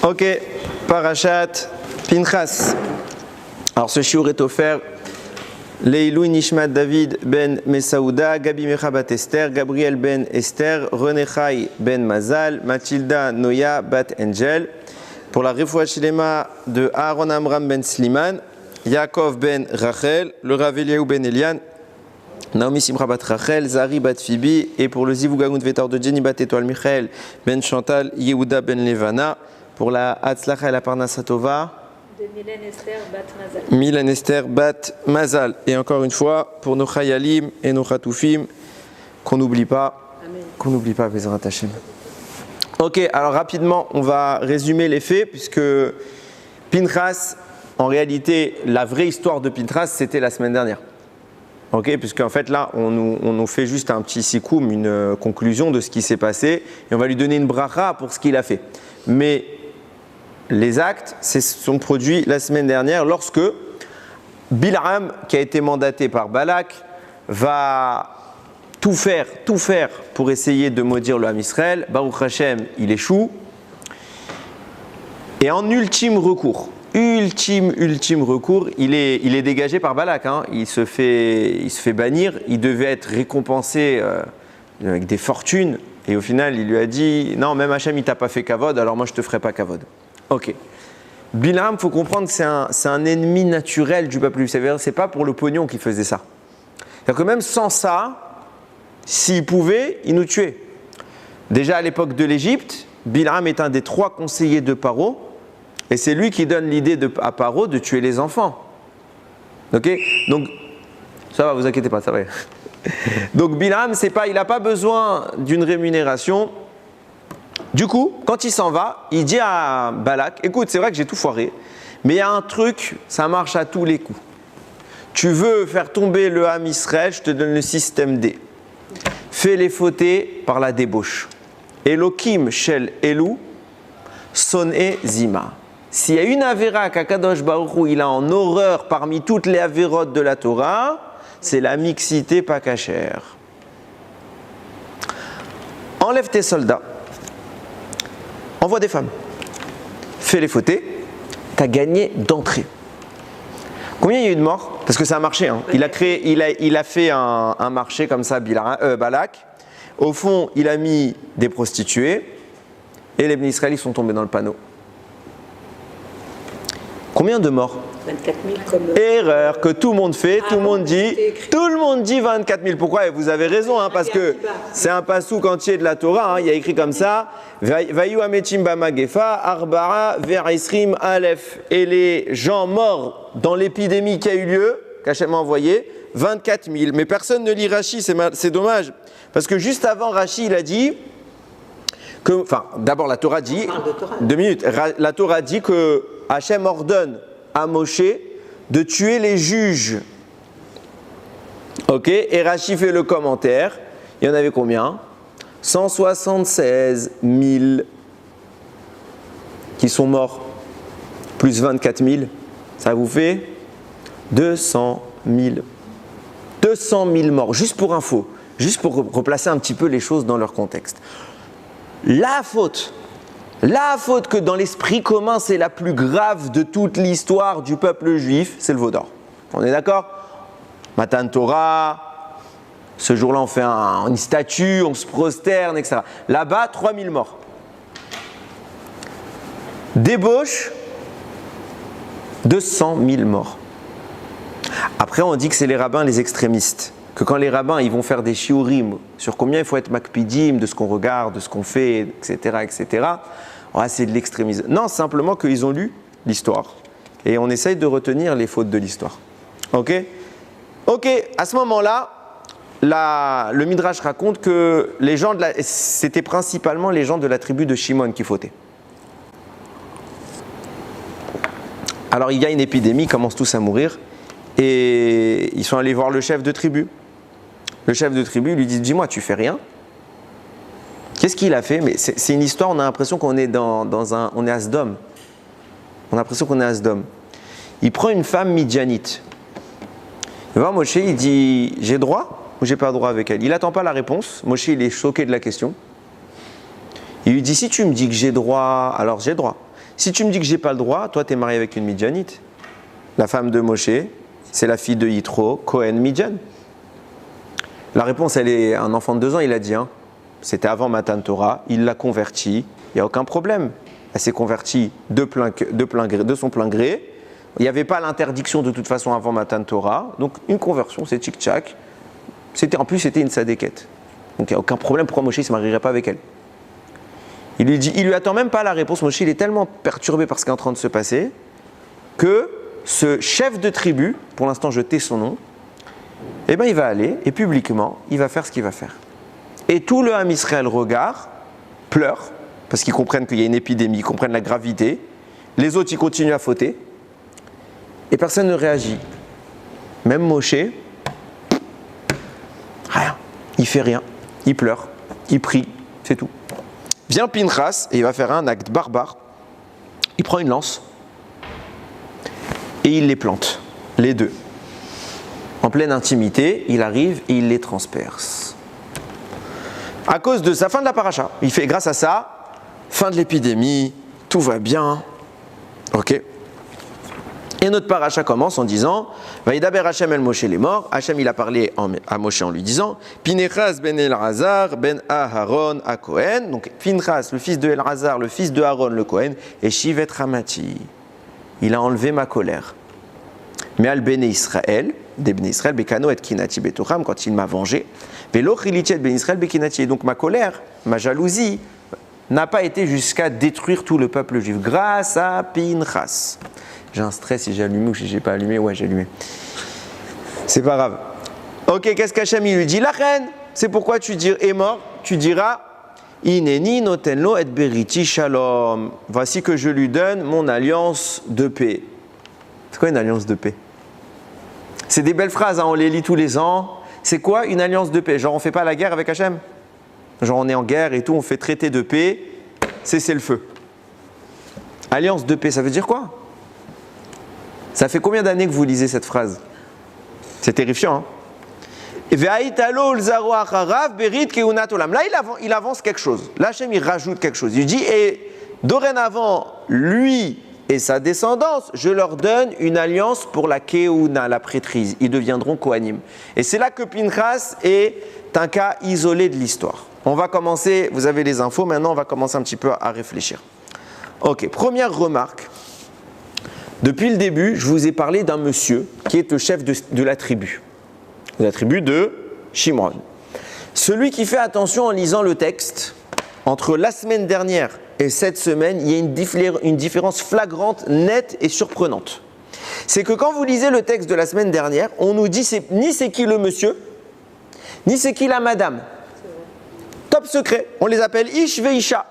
Ok, Parashat Pinchas. Alors ce shiur est offert Leilou Nishmat David ben Mesaouda, Gabi Mechabat Esther, Gabriel ben Esther, René Chai ben Mazal, Mathilda Noya bat Angel. Pour la Refoua Shilema de Aaron Amram ben Sliman, Yaakov ben Rachel, le Rav Eliaou ben Elian, Naomi Simcha bat Rachel, Zari bat Phoebe, et pour le Zivougagoun Vetor de Jenny bat Étoile Michael ben Chantal, Yehuda ben Levana, pour la Hatzlacha et la Parnassatova de Mylène Esther bat Mazal. Mylène Esther bat Mazal. Et encore une fois, pour nos Chayalim et nos Chatoufim, qu'on n'oublie pas, Bezrat Hashem. Ok, alors rapidement, on va résumer les faits, puisque Pinchas, en réalité, la vraie histoire de Pinchas, c'était la semaine dernière. Ok, puisqu'en fait là, on nous fait juste un petit sikoum, une conclusion de ce qui s'est passé, et on va lui donner une bracha pour ce qu'il a fait. Mais les actes se sont produits la semaine dernière lorsque Bilam, qui a été mandaté par Balak, va tout faire pour essayer de maudire le Ham Israël. Baruch Hashem, il échoue. Et en ultime recours, il est dégagé par Balak. Il se fait bannir. Il devait être récompensé avec des fortunes. Et au final, il lui a dit « Non, même Hachem, il t'a pas fait kavod, alors moi, je te ferai pas kavod. » Ok. Bilam, il faut comprendre que c'est un ennemi naturel du peuple. Ce n'est pas pour le pognon qu'il faisait ça. C'est-à-dire que même sans ça, s'il pouvait, il nous tuait. Déjà à l'époque de l'Égypte, Bilam est un des 3 conseillers de Paro, et c'est lui qui donne l'idée à Paro de tuer les enfants. Ok. Donc, ça va, vous inquiétez pas, ça va. Donc Bilam, il n'a pas besoin d'une rémunération. Du coup, quand il s'en va, il dit à Balak, écoute, c'est vrai que j'ai tout foiré, mais il y a un truc, ça marche à tous les coups. Tu veux faire tomber le Ham Israël, je te donne le système D. Fais-les fauter par la débauche. Elokim shel Elou, son et zima. S'il y a une avéra qu'Akadosh Baruch Hu, il a en horreur parmi toutes les avérotes de la Torah, c'est la mixité pas cachère. Enlève tes soldats, envoie des femmes, fais-les fauter, tu as gagné d'entrée. Combien il y a eu de morts? Parce que ça a marché. Il a fait un marché comme ça, Balak. Au fond, il a mis des prostituées et les Israéliens sont tombés dans le panneau. Combien de morts? 24 000 comme... Erreur que tout le monde fait, tout le monde dit 24 000. Pourquoi? Et vous avez raison, parce que c'est un passouk entier de la Torah, il y a écrit comme ça, Vayu ametim bamagefa, arbara ve'isrim alef. Et les gens morts dans l'épidémie qui a eu lieu, qu'Hachem a envoyé, 24 000. Mais personne ne lit Rashi, c'est dommage. Parce que juste avant, Rashi, il a dit que, d'abord la Torah dit, 2 minutes, la Torah dit que Hachem ordonne à Moshe de tuer les juges. Ok, et Rashi fait le commentaire. Il y en avait combien? 176 000 qui sont morts, plus 24 000. Ça vous fait 200 000. 200 000 morts, juste pour info, juste pour replacer un petit peu les choses dans leur contexte. La faute que dans l'esprit commun, c'est la plus grave de toute l'histoire du peuple juif, c'est le veau d'or. On est d'accord? Matan Torah, ce jour-là, on fait une statue, on se prosterne, etc. Là-bas, 3000 morts. Débauche, 200 000 morts. Après, on dit que c'est les rabbins, les extrémistes. Que quand les rabbins ils vont faire des shiurim sur combien il faut être makpidim, de ce qu'on regarde, de ce qu'on fait, etc. C'est de l'extrémisme. Non, simplement qu'ils ont lu l'histoire. Et on essaye de retenir les fautes de l'histoire. Ok, à ce moment-là, le Midrash raconte que c'était principalement les gens de la tribu de Shimon qui fautaient. Alors il y a une épidémie, ils commencent tous à mourir. Et ils sont allés voir le chef de tribu. Le chef de tribu lui dit, dis-moi, tu fais rien? Qu'est-ce qu'il a fait? Mais c'est une histoire, on a l'impression qu'on est on est à Sdom. On a l'impression qu'on est à Sdom. Il prend une femme midjanite. Il va voir Moshe, il dit, j'ai droit ou j'ai pas droit avec elle? Il n'attend pas la réponse. Moshe, il est choqué de la question. Il lui dit, si tu me dis que j'ai droit, alors j'ai droit. Si tu me dis que j'ai pas le droit, toi tu es marié avec une Midjanite. La femme de Moshe, c'est la fille de Yitro, Cohen Midjan. La réponse, elle est un enfant de 2 ans, il a dit. C'était avant Matan Torah, il l'a convertie, il n'y a aucun problème. Elle s'est convertie de son plein gré. Il n'y avait pas l'interdiction de toute façon avant Matan Torah. Donc une conversion, c'est tchic-tchac. En plus, c'était une sadéquette. Donc il n'y a aucun problème, pourquoi Moshe ne se marierait pas avec elle. Il lui attend même pas la réponse. Moshe, il est tellement perturbé par ce qui est en train de se passer que ce chef de tribu, pour l'instant je tais son nom, il va aller et publiquement, il va faire ce qu'il va faire. Et tout le Ham Israël regarde, pleure, parce qu'ils comprennent qu'il y a une épidémie, ils comprennent la gravité. Les autres, ils continuent à fauter. Et personne ne réagit. Même Moshe, rien. Il fait rien. Il pleure. Il prie. C'est tout. Vient Pinchas et il va faire un acte barbare. Il prend une lance et il les plante, les deux. En pleine intimité, il arrive et il les transperce. À cause de sa fin de la paracha. Il fait grâce à ça, fin de l'épidémie, tout va bien. Ok. Et notre paracha commence en disant Vaïdaber Hachem el Moshe les morts. Hachem il a parlé à Moshe en lui disant Pinchas ben Elazar ben Aharon à Cohen. Donc Pinchas, le fils de Elazar, le fils de Aaron le Cohen, et Shivet Ramati. Il a enlevé ma colère. Mais al Bene Israël, des Bene Israël, Bekano et Kinati Betocham, quand il m'a vengé. Velo Chilitet Ben Israël Bekinati. Donc ma colère, ma jalousie, n'a pas été jusqu'à détruire tout le peuple juif. Grâce à Pinchas. J'ai un stress si j'ai allumé ou si j'ai pas allumé. Ouais, j'ai allumé. C'est pas grave. Ok, qu'est-ce qu'Hachem il lui dit? La reine, c'est pourquoi tu es mort. Tu diras Ineni notenlo et beriti shalom. Voici que je lui donne mon alliance de paix. C'est quoi une alliance de paix? C'est des belles phrases, on les lit tous les ans. C'est quoi une alliance de paix? Genre on fait pas la guerre avec Hachem? Genre on est en guerre et tout, on fait traité de paix, cessez le feu. Alliance de paix, ça veut dire quoi? Ça fait combien d'années que vous lisez cette phrase? C'est terrifiant, hein? Là, il avance quelque chose. Là, Hachem, il rajoute quelque chose. Il dit, et dorénavant, lui et sa descendance, je leur donne une alliance pour la Keuna, la prêtrise. Ils deviendront Kohanim. Et c'est là que Pinchas est un cas isolé de l'histoire. On va commencer, vous avez les infos, maintenant on va commencer un petit peu à réfléchir. Ok, première remarque. Depuis le début, je vous ai parlé d'un monsieur qui est le chef de la tribu de Shimron. Celui qui fait attention en lisant le texte, entre la semaine dernière et cette semaine, il y a une différence flagrante, nette et surprenante. C'est que quand vous lisez le texte de la semaine dernière, on nous dit ni c'est qui le monsieur, ni c'est qui la madame. Top secret, on les appelle Ish Veisha.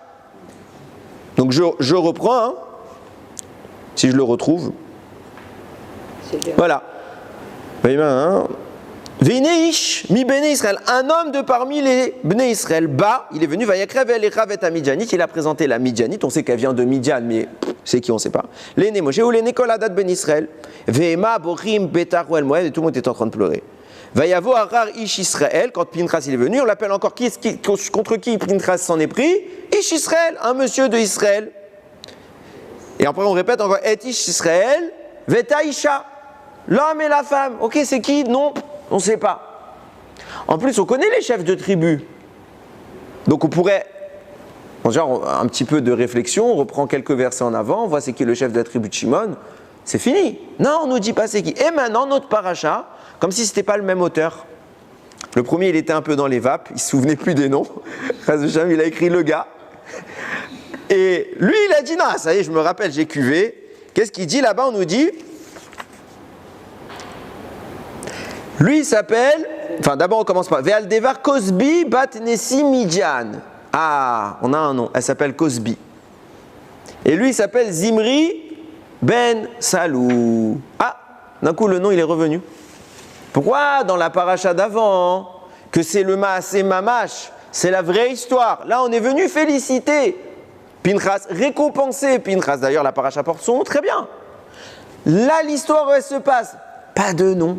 Donc je reprends, hein, si je le retrouve. Voilà. Veineish mi Bnei Israël, un homme de parmi les Bnei Israël, il est venu, Vayakrev el Echavet à Midjanit, il a présenté la Midjanit, on sait qu'elle vient de Midjan, mais c'est qui, on ne sait pas. L'aîné Moshe ou l'aîné Kol Adat Ben Israël, Ve'ema Borim Betar Wel Moed, et tout le monde était en train de pleurer. Vayavo Arar Ish Israël, quand Pinchas il est venu, on l'appelle encore contre qui Pinchas s'en est pris? Ish Israël, un monsieur de Israël. Et après on répète encore, Et Ish Israël, Veta Isha, l'homme et la femme. Ok, c'est qui? Non. On ne sait pas. En plus, on connaît les chefs de tribu. Donc on pourrait, genre un petit peu de réflexion, on reprend quelques versets en avant, on voit c'est qui le chef de la tribu de Shimon, c'est fini. Non, on ne nous dit pas c'est qui. Et maintenant, notre paracha, comme si ce n'était pas le même auteur. Le premier, il était un peu dans les vapes, il ne se souvenait plus des noms. Il a écrit le gars. Et lui, il a dit, non, ça y est, je me rappelle, j'ai cuvé. Qu'est-ce qu'il dit là-bas? On nous dit... Lui, il s'appelle, enfin d'abord on commence par Ve'aldevar Cosbi bat Nessi Midjan. Ah, on a un nom, elle s'appelle Cosbi. Et lui, il s'appelle Zimri ben Salou. Ah, d'un coup le nom il est revenu. Pourquoi dans la paracha d'avant, que c'est le Maaseh Mamash, c'est la vraie histoire. Là, on est venu féliciter Pinchas, récompenser Pinchas. D'ailleurs, la paracha porte son nom, très bien. Là, l'histoire où elle se passe, pas de nom.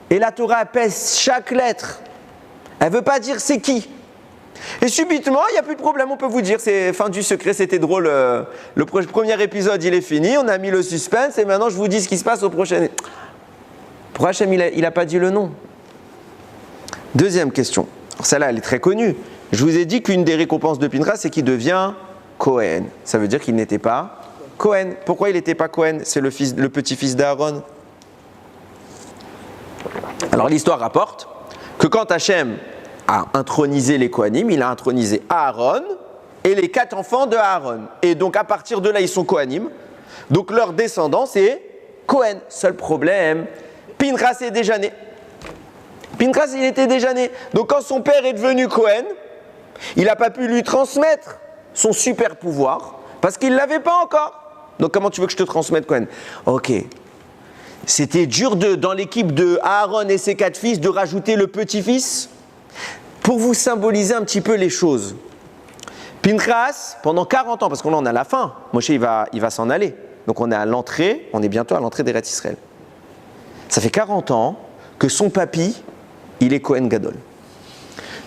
Et la Torah pèse chaque lettre. Elle ne veut pas dire c'est qui. Et subitement, il n'y a plus de problème, on peut vous dire, c'est fin du secret, c'était drôle. Le premier épisode, il est fini, on a mis le suspense et maintenant je vous dis ce qui se passe au prochain. Pourquoi Hachem, il n'a pas dit le nom? Deuxième question. Alors celle-là, elle est très connue. Je vous ai dit qu'une des récompenses de Pinchas, c'est qu'il devient Cohen. Ça veut dire qu'il n'était pas Cohen. Pourquoi il n'était pas Cohen? C'est le petit-fils d'Aaron. Alors l'histoire rapporte que quand Hachem a intronisé les Kohanim, il a intronisé Aaron et les 4 enfants de Aaron. Et donc à partir de là, ils sont Kohanim. Donc leur descendance est Cohen. Seul problème, Pinchas est déjà né. Pinchas, il était déjà né. Donc quand son père est devenu Cohen, il n'a pas pu lui transmettre son super pouvoir parce qu'il ne l'avait pas encore. Donc comment tu veux que je te transmette Cohen? Ok. C'était dur dans l'équipe de Aaron et ses 4 fils de rajouter le petit-fils. Pour vous symboliser un petit peu les choses. Pinchas, pendant 40 ans, parce qu'on en a la fin, Moshe il va s'en aller. Donc on est bientôt à l'entrée d'Eretz Israël. Ça fait 40 ans que son papy, il est Kohen Gadol.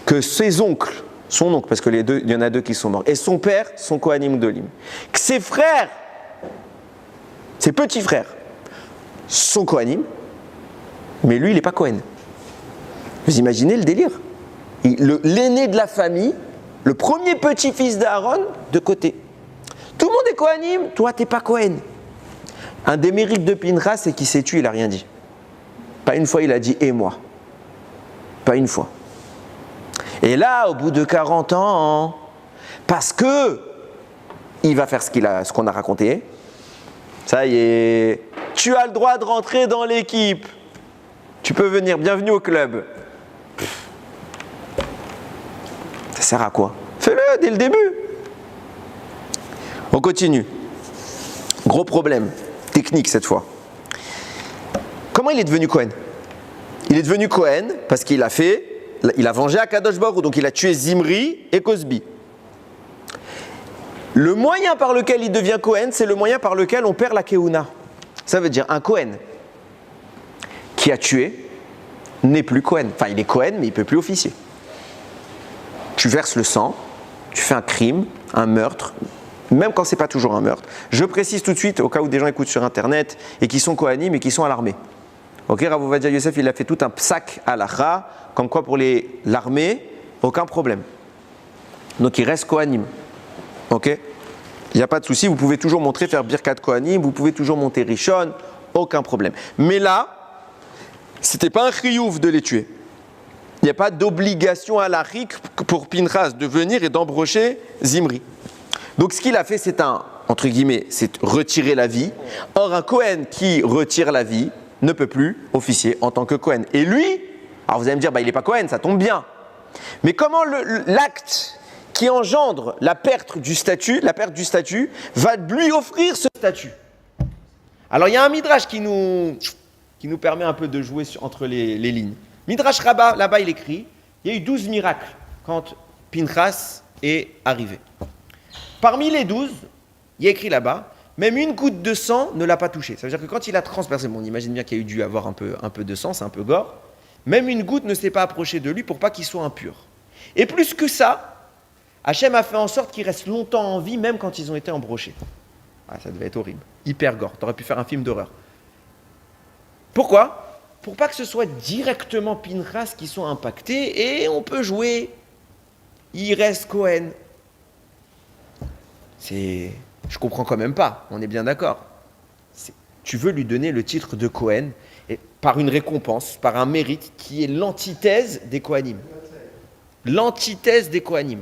Que ses oncles, son oncle, parce que il y en a 2 qui sont morts, et son père sont Kohanim Gdolim. Que ses frères, ses petits frères, sont Kohanim, mais lui il n'est pas Kohen. Vous imaginez le délire? L'aîné de la famille, le premier petit-fils d'Aaron, de côté. Tout le monde est Kohanim, toi t'es pas Kohen. Un des mérites de Pinchas, c'est qu'il s'est tué, il n'a rien dit. Pas une fois il a dit « et moi ». Pas une fois. Et là, au bout de 40 ans, parce que il va faire ce qu'on a raconté, ça y est, tu as le droit de rentrer dans l'équipe. Tu peux venir, bienvenue au club. Ça sert à quoi? Fais-le dès le début. On continue. Gros problème, technique cette fois. Comment il est devenu Cohen? Il est devenu Cohen parce qu'il a vengé Akadosh Baruch Hu, donc il a tué Zimri et Cosbi. Le moyen par lequel il devient Cohen, c'est le moyen par lequel on perd la Keuna. Ça veut dire un Cohen qui a tué n'est plus Cohen. Enfin, il est Cohen, mais il ne peut plus officier. Tu verses le sang, tu fais un crime, un meurtre, même quand ce n'est pas toujours un meurtre. Je précise tout de suite, au cas où des gens écoutent sur Internet et qui sont Kohanim et qui sont à l'armée. Ok, Rav Ovadia Yosef, il a fait tout un psak halacha, comme quoi pour l'armée, aucun problème. Donc il reste Kohanim. Ok, il n'y a pas de souci, vous pouvez toujours montrer, faire Birkat Kohanim, vous pouvez toujours monter Rishon, aucun problème. Mais là, c'était pas un chiyuv de les tuer. Il n'y a pas d'obligation halachique pour Pinchas de venir et d'embrocher Zimri. Donc ce qu'il a fait, c'est entre guillemets, c'est retirer la vie. Or, un Kohen qui retire la vie ne peut plus officier en tant que Kohen. Et lui, alors vous allez me dire, il n'est pas Kohen, ça tombe bien. Mais comment l'acte qui engendre la perte du statut va lui offrir ce statut? Alors il y a un midrash qui nous permet un peu de jouer entre les lignes. Midrash Rabbah, là-bas il écrit, il y a eu 12 miracles quand Pinchas est arrivé. Parmi les 12, il y a écrit là-bas, même une goutte de sang ne l'a pas touché. Ça veut dire que quand il a transpercé, on imagine bien qu'il y a dû avoir un peu de sang, c'est un peu gore, même une goutte ne s'est pas approchée de lui pour pas qu'il soit impur. Et plus que ça, Hachem a fait en sorte qu'il reste longtemps en vie, même quand ils ont été embrochés. Ah, ça devait être horrible, hyper gore, t'aurais pu faire un film d'horreur. Pourquoi? Pour pas que ce soit directement Pinchas qui soit impactés, et on peut jouer, il reste Cohen. Je comprends quand même pas, on est bien d'accord. Tu veux lui donner le titre de Cohen et par une récompense, par un mérite qui est l'antithèse des Kohanim. L'antithèse des Kohanim.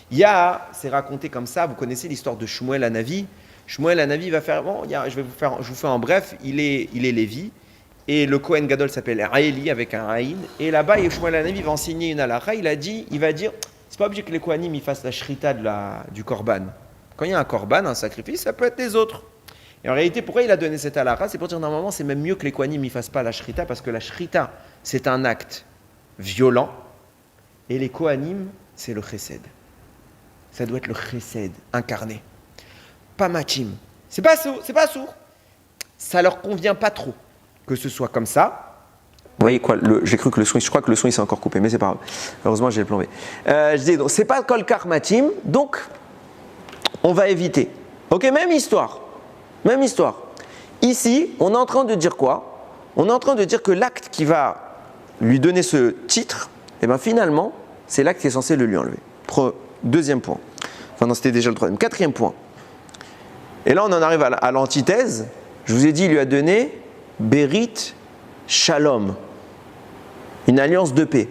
C'est raconté comme ça, vous connaissez l'histoire de Shmuel Hanavi. Shmuel Hanavi va faire, je vous fais en bref, il est Lévi, et le Kohen Gadol s'appelle Aéli avec un Aïn, et là-bas, Shmuel Hanavi va enseigner une halakha, il va dire, c'est pas obligé que les Kohanim ils fassent la shrita du korban. Quand il y a un korban, un sacrifice, ça peut être les autres. Et en réalité, pourquoi il a donné cette halakha? C'est pour dire normalement, c'est même mieux que les Kohanim ne fassent pas la shrita, parce que la shrita, c'est un acte violent, et les Kohanim, c'est le chesed. Ça doit être le chesed incarné. Pas machim. C'est pas sourd. Ça leur convient pas trop que ce soit comme ça. voyez quoi, j'ai cru que le son, je crois que le son il s'est encore coupé, mais c'est pas grave. Heureusement j'ai le plan B. Je dis donc, c'est pas Kol Karmatim, donc on va éviter. Ok, même histoire. Même histoire. Ici, on est en train de dire quoi? On est en train de dire que l'acte qui va lui donner ce titre, eh ben finalement, c'est l'acte qui est censé le lui enlever. Deuxième point. Enfin non, c'était déjà le troisième. Quatrième point. Et là, on en arrive à l'antithèse. Je vous ai dit, il lui a donné Berit Shalom, une alliance de paix.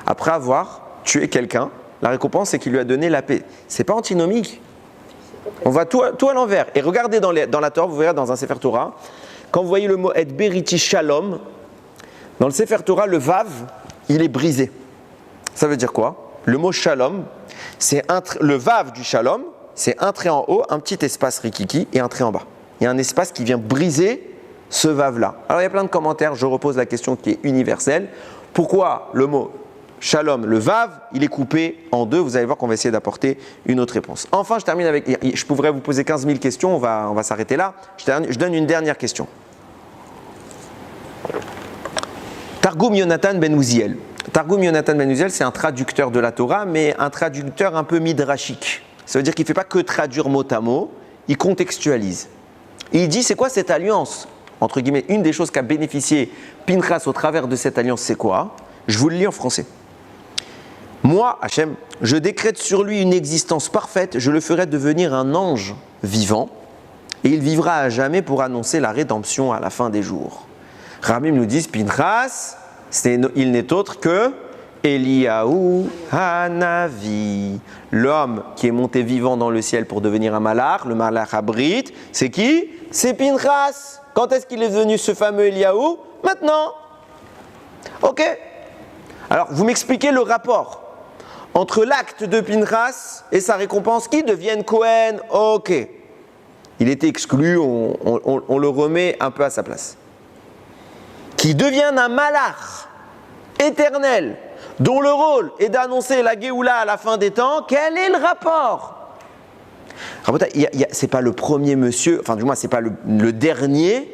Après avoir tué quelqu'un, la récompense, c'est qu'il lui a donné la paix. C'est pas antinomique. On va tout à l'envers. Et regardez dans la Torah, vous verrez dans un Sefer Torah, quand vous voyez le mot et Beriti Shalom, dans le Sefer Torah, le Vav, il est brisé. Ça veut dire quoi? Le mot Shalom, c'est le Vav du Shalom, c'est un trait en haut, un petit espace rikiki et un trait en bas. Il y a un espace qui vient briser ce Vav-là. Alors il y a plein de commentaires, je repose la question qui est universelle. Pourquoi le mot Shalom, le Vav, il est coupé en deux? Vous allez voir qu'on va essayer d'apporter une autre réponse. Enfin, je termine avec, je pourrais vous poser 15 000 questions, on va s'arrêter là. Je donne une dernière question. Targum Yonatan ben Uziel. Targum Yonatan ben Uziel, c'est un traducteur de la Torah, mais un traducteur un peu midrashique. Ça veut dire qu'il ne fait pas que traduire mot à mot, il contextualise. Et il dit, c'est quoi cette alliance? Entre guillemets, une des choses qu'a bénéficié Pinchas au travers de cette alliance, c'est quoi? Je vous le lis en français. Moi, Hachem, je décrète sur lui une existence parfaite, je le ferai devenir un ange vivant, et il vivra à jamais pour annoncer la rédemption à la fin des jours. Ramim nous dit, Pinchas, il n'est autre que Eliyahu Hanavi, l'homme qui est monté vivant dans le ciel pour devenir un malach, le malach Abrit, c'est qui? C'est Pinchas. Quand est-ce qu'il est devenu ce fameux Eliyahu? Maintenant. Ok. Alors, vous m'expliquez le rapport entre l'acte de Pinchas et sa récompense qui devienne Cohen. Ok. Il était exclu, on le remet un peu à sa place. Qui devienne un malach éternel, dont le rôle est d'annoncer la Géoula à la fin des temps. Quel est le rapport? C'est pas le premier monsieur, enfin du moins c'est pas le dernier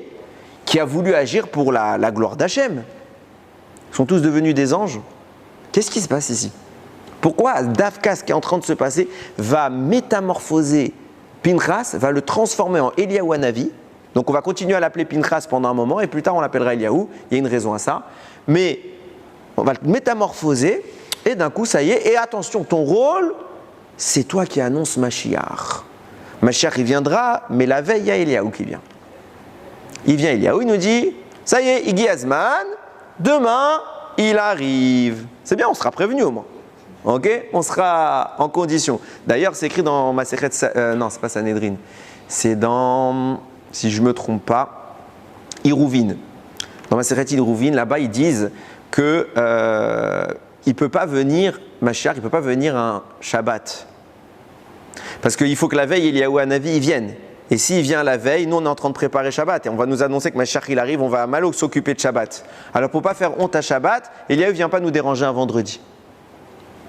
qui a voulu agir pour la gloire d'Hachem. Ils sont tous devenus des anges. Qu'est-ce qui se passe ici? Pourquoi Davka, ce qui est en train de se passer, va métamorphoser Pinchas, va le transformer en Eliyahu Hanavi? Donc on va continuer à l'appeler Pinchas pendant un moment et plus tard on l'appellera Eliyahu. Il y a une raison à ça. Mais on va le métamorphoser et d'un coup ça y est. Et attention, ton rôle, c'est toi qui annonces Mashiach. Mashiach il viendra, mais la veille il y a Eliyahu qui vient. Il vient Eliyahu, il nous dit, ça y est, Igi Azman, demain il arrive. C'est bien, on sera prévenu au moins. Ok, on sera en condition. D'ailleurs, c'est écrit dans Masechet, non, c'est pas Sanhedrin. C'est dans, si je me trompe pas, Iruvin. Dans Masechet Iruvin, là-bas ils disent que il peut pas venir Mashiach, il peut pas venir un Shabbat. Parce qu'il faut que la veille Eliyahu Hanavi il vienne. Et s'il vient la veille, nous on est en train de préparer Shabbat et on va nous annoncer que Mashiach il arrive, on va mal s'occuper de Shabbat. Alors pour pas faire honte à Shabbat, Eliyahu vient pas nous déranger un vendredi.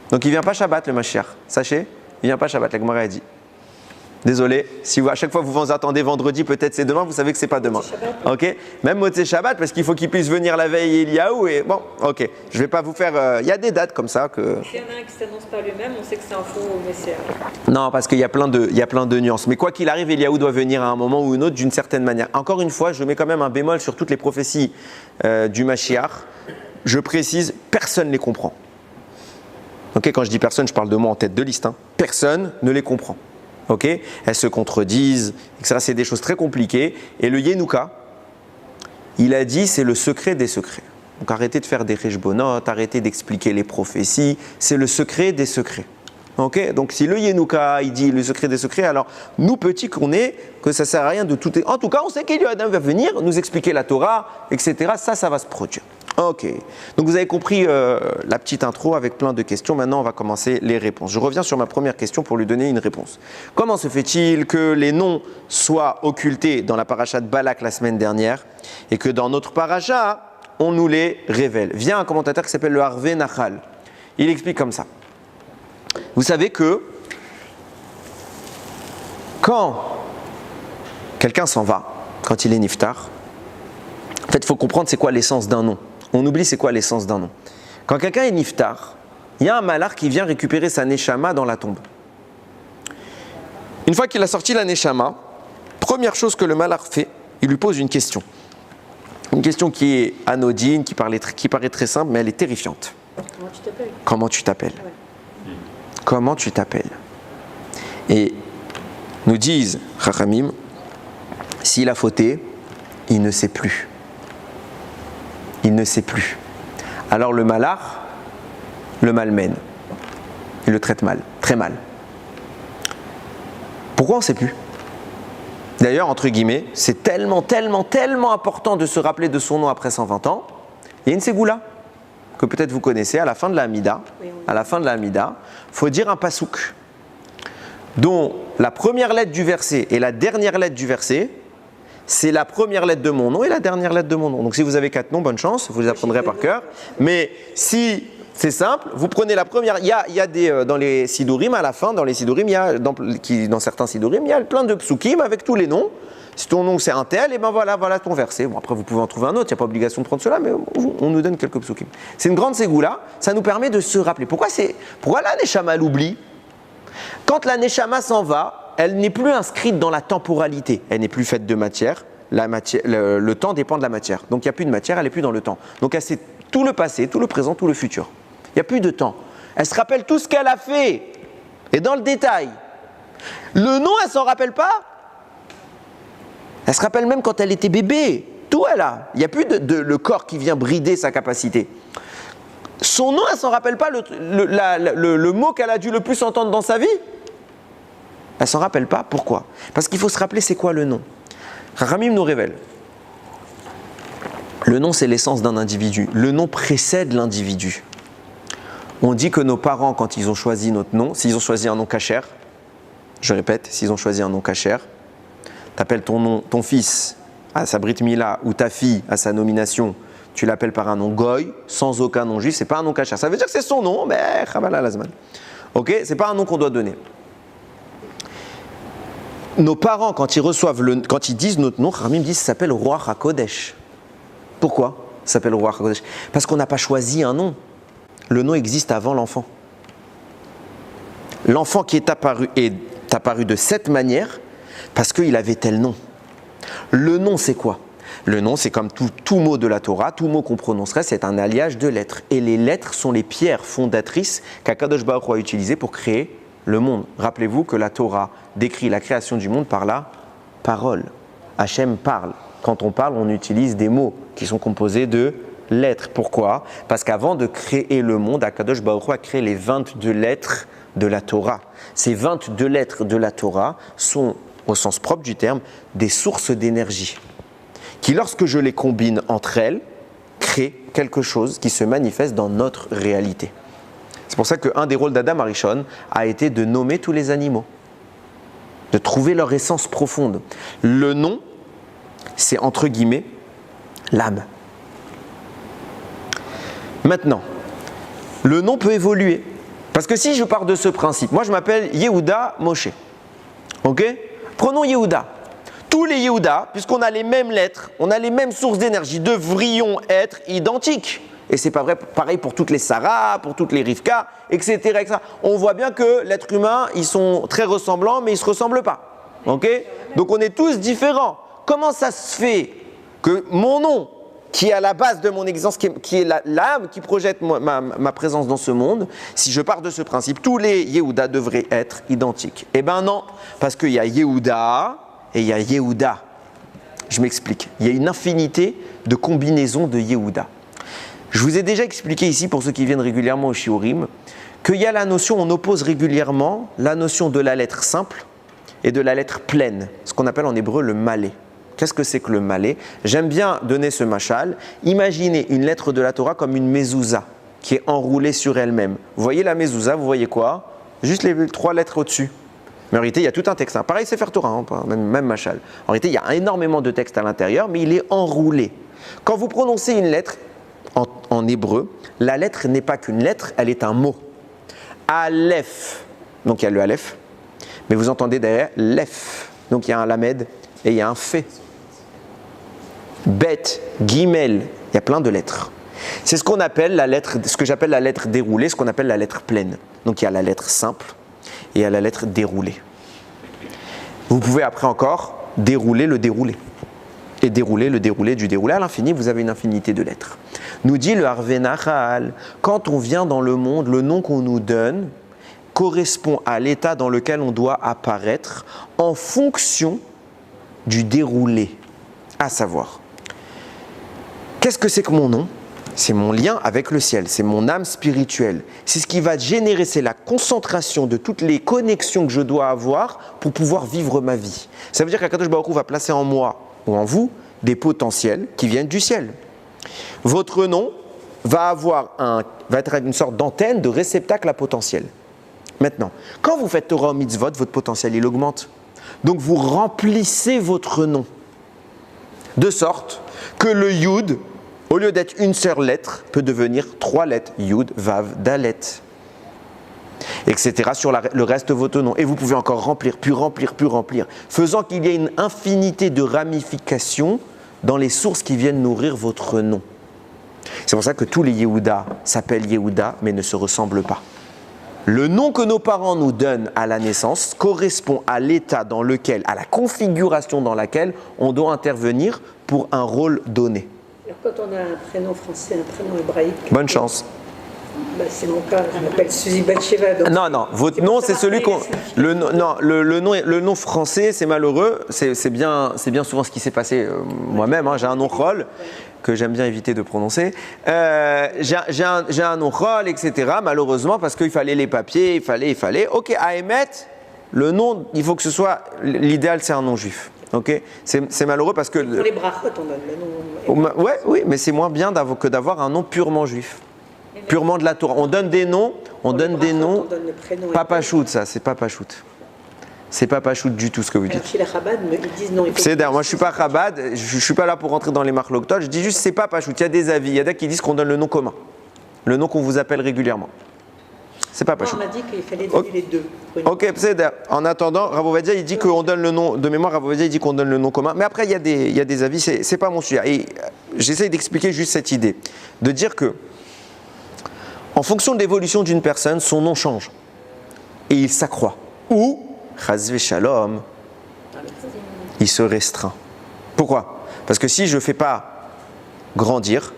Donc il vient pas Shabbat le Mashiach, sachez, il vient pas Shabbat, la Gemara a dit. Désolé, si vous, à chaque fois vous vous attendez vendredi, peut-être c'est demain, vous savez que c'est pas demain. Ok, même Motzei Shabbat, parce qu'il faut qu'il puisse venir la veille Eliyahu et bon, ok, je vais pas vous faire. Il y a des dates comme ça que. S'il y en a un qui s'annonce par lui-même, on sait que c'est un faux messiah. Non, parce qu'il y a plein de nuances. Mais quoi qu'il arrive, Eliyahu doit venir à un moment ou une autre d'une certaine manière. Encore une fois, je mets quand même un bémol sur toutes les prophéties du Mashiach. Je précise, personne ne les comprend. Ok, quand je dis personne, je parle de moi en tête de liste. Hein. Personne ne les comprend. Ok, elles se contredisent, etc. C'est des choses très compliquées. Et le Yenouka, il a dit c'est le secret des secrets. Donc arrêtez de faire des rejbonotes, arrêtez d'expliquer les prophéties. C'est le secret des secrets. Ok, donc si le Yenouka il dit le secret des secrets, alors nous petits qu'on est, que ça sert à rien de tout. En tout cas, on sait qu'Eliyahu va venir nous expliquer la Torah, etc. Ça va se produire. Ok, donc vous avez compris la petite intro avec plein de questions. Maintenant, on va commencer les réponses. Je reviens sur ma première question pour lui donner une réponse. Comment se fait-il que les noms soient occultés dans la paracha de Balak la semaine dernière et que dans notre paracha, on nous les révèle? Vient un commentateur qui s'appelle le Harvey Nachal. Il explique comme ça. Vous savez que quand quelqu'un s'en va, quand il est niftar, en fait, il faut comprendre c'est quoi l'essence d'un nom. On oublie c'est quoi l'essence d'un nom. Quand quelqu'un est niftar, il y a un malach qui vient récupérer sa neshama dans la tombe. Une fois qu'il a sorti la neshama, première chose que le malach fait, il lui pose une question. Une question qui est anodine, qui paraît très simple, mais elle est terrifiante. Comment tu t'appelles? Comment tu t'appelles? Ouais. Comment tu t'appelles? Et nous disent, Chachamim, s'il a fauté, il ne sait plus. Il ne sait plus. Alors le malach le malmène. Il le traite mal, très mal. Pourquoi on ne sait plus? D'ailleurs, entre guillemets, c'est tellement important de se rappeler de son nom après 120 ans. Il y a une ségoula que peut-être vous connaissez à la fin de la Hamida. À la fin de la Hamida, il faut dire un pasouk dont la première lettre du verset et la dernière lettre du verset, c'est la première lettre de mon nom et la dernière lettre de mon nom. Donc si vous avez 4 noms, bonne chance, vous les apprendrez par cœur. Mais si c'est simple, vous prenez la première. Il y a des dans les sidurim à la fin, dans les sidurim, dans certains sidurim, il y a plein de psukim avec tous les noms. Si ton nom c'est un tel, et ben voilà ton verset. Bon après vous pouvez en trouver un autre, il n'y a pas obligation de prendre cela, mais on nous donne quelques psukim. C'est une grande ségoula, ça nous permet de se rappeler. Pourquoi la neshama l'oublie? Quand la neshama s'en va, elle n'est plus inscrite dans la temporalité. Elle n'est plus faite de matière. Le temps dépend de la matière. Donc il n'y a plus de matière, elle n'est plus dans le temps. Donc elle sait tout le passé, tout le présent, tout le futur. Il n'y a plus de temps. Elle se rappelle tout ce qu'elle a fait. Et dans le détail. Le nom, elle ne s'en rappelle pas. Elle se rappelle même quand elle était bébé. Tout elle a. Il n'y a plus le corps qui vient brider sa capacité. Son nom, elle ne s'en rappelle pas le mot qu'elle a dû le plus entendre dans sa vie. Elle ne s'en rappelle pas. Pourquoi? Parce qu'il faut se rappeler c'est quoi le nom. Chachamim nous révèle. Le nom, c'est l'essence d'un individu. Le nom précède l'individu. On dit que nos parents, quand ils ont choisi notre nom, s'ils ont choisi un nom kasher, je répète, s'ils ont choisi un nom kasher, t'appelles ton fils à sa brit mila ou ta fille à sa nomination, tu l'appelles par un nom goy, sans aucun nom juif, c'est pas un nom kasher. Ça veut dire que c'est son nom, mais chabala lazman. Ok, c'est pas un nom qu'on doit donner. Nos parents, quand ils disent notre nom, Ramim dit ça s'appelle Roi HaKodesh. Pourquoi ça s'appelle Roi HaKodesh? Parce qu'on n'a pas choisi un nom. Le nom existe avant l'enfant. L'enfant qui est apparu de cette manière parce qu'il avait tel nom. Le nom, c'est quoi? Le nom, c'est comme tout mot de la Torah, tout mot qu'on prononcerait, c'est un alliage de lettres. Et les lettres sont les pierres fondatrices qu'Akadosh Baruch Hu a utilisées pour créer le monde. Rappelez-vous que la Torah décrit la création du monde par la parole. Hachem parle. Quand on parle, on utilise des mots qui sont composés de lettres. Pourquoi? Parce qu'avant de créer le monde, Akadosh Baruch Hu a créé les 22 lettres de la Torah. Ces 22 lettres de la Torah sont, au sens propre du terme, des sources d'énergie qui, lorsque je les combine entre elles, créent quelque chose qui se manifeste dans notre réalité. C'est pour ça qu'un des rôles d'Adam Arishon a été de nommer tous les animaux, de trouver leur essence profonde. Le nom, c'est entre guillemets l'âme. Maintenant, le nom peut évoluer. Parce que si je pars de ce principe, moi je m'appelle Yehuda Moshe. Ok? Prenons Yehuda. Tous les Yehuda, puisqu'on a les mêmes lettres, on a les mêmes sources d'énergie, devrions être identiques. Et c'est pas vrai, pareil pour toutes les Sarah, pour toutes les Rivka, etc., etc. On voit bien que l'être humain, ils sont très ressemblants, mais ils ne se ressemblent pas. Ok? Donc on est tous différents. Comment ça se fait que mon nom, qui est à la base de mon existence, qui est l'âme qui projette ma présence dans ce monde, si je pars de ce principe, tous les Yehuda devraient être identiques? Eh bien non, parce qu'il y a Yehuda et il y a Yehuda. Je m'explique. Il y a une infinité de combinaisons de Yehuda. Je vous ai déjà expliqué ici, pour ceux qui viennent régulièrement au Shiurim, qu'il y a la notion, on oppose régulièrement la notion de la lettre simple et de la lettre pleine, ce qu'on appelle en hébreu le malé. Qu'est-ce que c'est que le malé? J'aime bien donner ce machal. Imaginez une lettre de la Torah comme une mezouza qui est enroulée sur elle-même. Vous voyez la mezouza, vous voyez quoi? Juste les 3 lettres au-dessus. Mais en réalité, il y a tout un texte. Pareil, c'est faire Torah, même machal. En réalité, il y a énormément de texte à l'intérieur, mais il est enroulé. Quand vous prononcez une lettre en hébreu, la lettre n'est pas qu'une lettre, elle est un mot. Aleph. Donc il y a le Aleph. Mais vous entendez derrière Lef. Donc il y a un Lamed et il y a un Fait. Bet, Gimel, il y a plein de lettres. C'est ce qu'on appelle la lettre, ce que j'appelle la lettre déroulée, ce qu'on appelle la lettre pleine. Donc il y a la lettre simple et il y a la lettre déroulée. Vous pouvez après encore dérouler le déroulé. Et dérouler le déroulé du déroulé à l'infini, vous avez une infinité de lettres. Nous dit le Harvé Nahal, quand on vient dans le monde, le nom qu'on nous donne correspond à l'état dans lequel on doit apparaître en fonction du déroulé. À savoir, qu'est-ce que c'est que mon nom ? C'est mon lien avec le ciel, c'est mon âme spirituelle. C'est ce qui va générer, c'est la concentration de toutes les connexions que je dois avoir pour pouvoir vivre ma vie. Ça veut dire qu'Akadosh Baruch Hu va placer en moi ou en vous des potentiels qui viennent du ciel. Votre nom va être une sorte d'antenne, de réceptacle à potentiel. Maintenant, quand vous faites Torah ou Mitzvot, votre potentiel il augmente. Donc vous remplissez votre nom. De sorte que le Yud, au lieu d'être une seule lettre, peut devenir 3 lettres. Yud, Vav, Dalet. Etc. sur le reste de votre nom. Et vous pouvez encore remplir, puis remplir, puis remplir. Faisant qu'il y ait une infinité de ramifications dans les sources qui viennent nourrir votre nom. C'est pour ça que tous les Yehuda s'appellent Yehuda, mais ne se ressemblent pas. Le nom que nos parents nous donnent à la naissance correspond à l'état dans lequel, à la configuration dans laquelle on doit intervenir pour un rôle donné. Alors quand on a un prénom français, un prénom hébraïque... Bonne chance. C'est mon cas, je m'appelle Suzy Batsheva. Non, votre nom c'est celui qu'on... Le nom français, c'est malheureux, c'est bien souvent ce qui s'est passé moi-même, j'ai un nom Rol que j'aime bien éviter de prononcer. J'ai un nom Rol, etc. Malheureusement, parce qu'il fallait les papiers, il fallait. Ok, à émettre, le nom, il faut que ce soit... L'idéal, c'est un nom juif. Ok, c'est malheureux parce que... Pour les brachot, on donne le nom. Oui, mais c'est moins bien que d'avoir un nom purement juif. Purement de la Torah. On donne des noms, Papa Shoot, ça, c'est Papa Shoot. C'est Papa Shoot du tout ce que vous dites. Chez les Chabad, ils disent non. C'est d'ailleurs, moi je suis pas Chabad, je suis pas là pour rentrer dans les marloktol, je dis juste c'est Papa Shoot. Il y a des avis, il y a des qui disent qu'on donne le nom commun, le nom qu'on vous appelle régulièrement. C'est Papa Shoot. On m'a dit qu'il fallait donner les deux. Ok, c'est en attendant, Rav Ovadia il dit qu'on donne le nom de mémoire, Rav Ovadia il dit qu'on donne le nom commun, mais après il y a des avis, c'est pas mon sujet. Et j'essaye d'expliquer juste cette idée, de dire que en fonction de l'évolution d'une personne, son nom change et il s'accroît. Ou, chazvé shalom, il se restreint. Pourquoi ? Parce que si je ne fais pas grandir,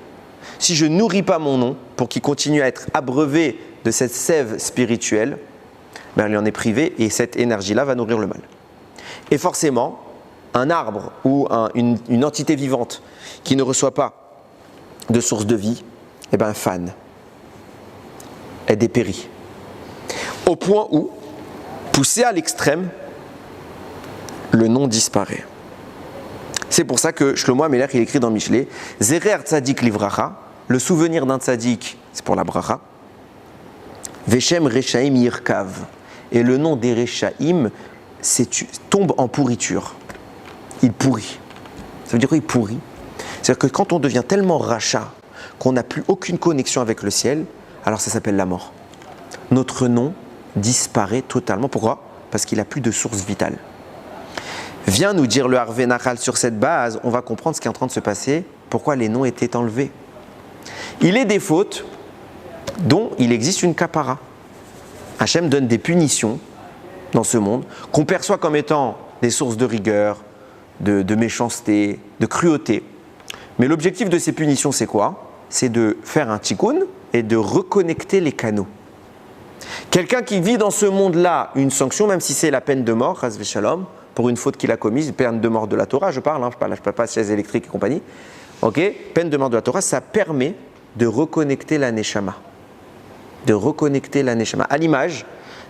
si je ne nourris pas mon nom pour qu'il continue à être abreuvé de cette sève spirituelle, il en est privé et cette énergie-là va nourrir le mal. Et forcément, un arbre ou une entité vivante qui ne reçoit pas de source de vie, fane. Elle dépérit. Au point où, poussé à l'extrême, le nom disparaît. C'est pour ça que Shlomo Amelech il écrit dans Michelet, Zerer tzadik livracha, le souvenir d'un tzadik, c'est pour la bracha. Veshem rechaim yirkav, et le nom des rechaim tombe en pourriture. Il pourrit. Ça veut dire quoi, il pourrit ? C'est-à-dire que quand on devient tellement rachat qu'on n'a plus aucune connexion avec le ciel, alors ça s'appelle la mort. Notre nom disparaît totalement. Pourquoi ? Parce qu'il n'a plus de source vitale. Vient nous dire le Harvé Nahal sur cette base, on va comprendre ce qui est en train de se passer, pourquoi les noms étaient enlevés. Il est des fautes dont il existe une kapara. Hachem donne des punitions dans ce monde qu'on perçoit comme étant des sources de rigueur, de méchanceté, de cruauté. Mais l'objectif de ces punitions, c'est quoi ? C'est de faire un tikkun et de reconnecter les canaux. Quelqu'un qui vit dans ce monde-là une sanction, même si c'est la peine de mort, chas v'shalom, pour une faute qu'il a commise, peine de mort de la Torah, je parle pas de chaise électrique et compagnie, peine de mort de la Torah, ça permet de reconnecter la neshama. À l'image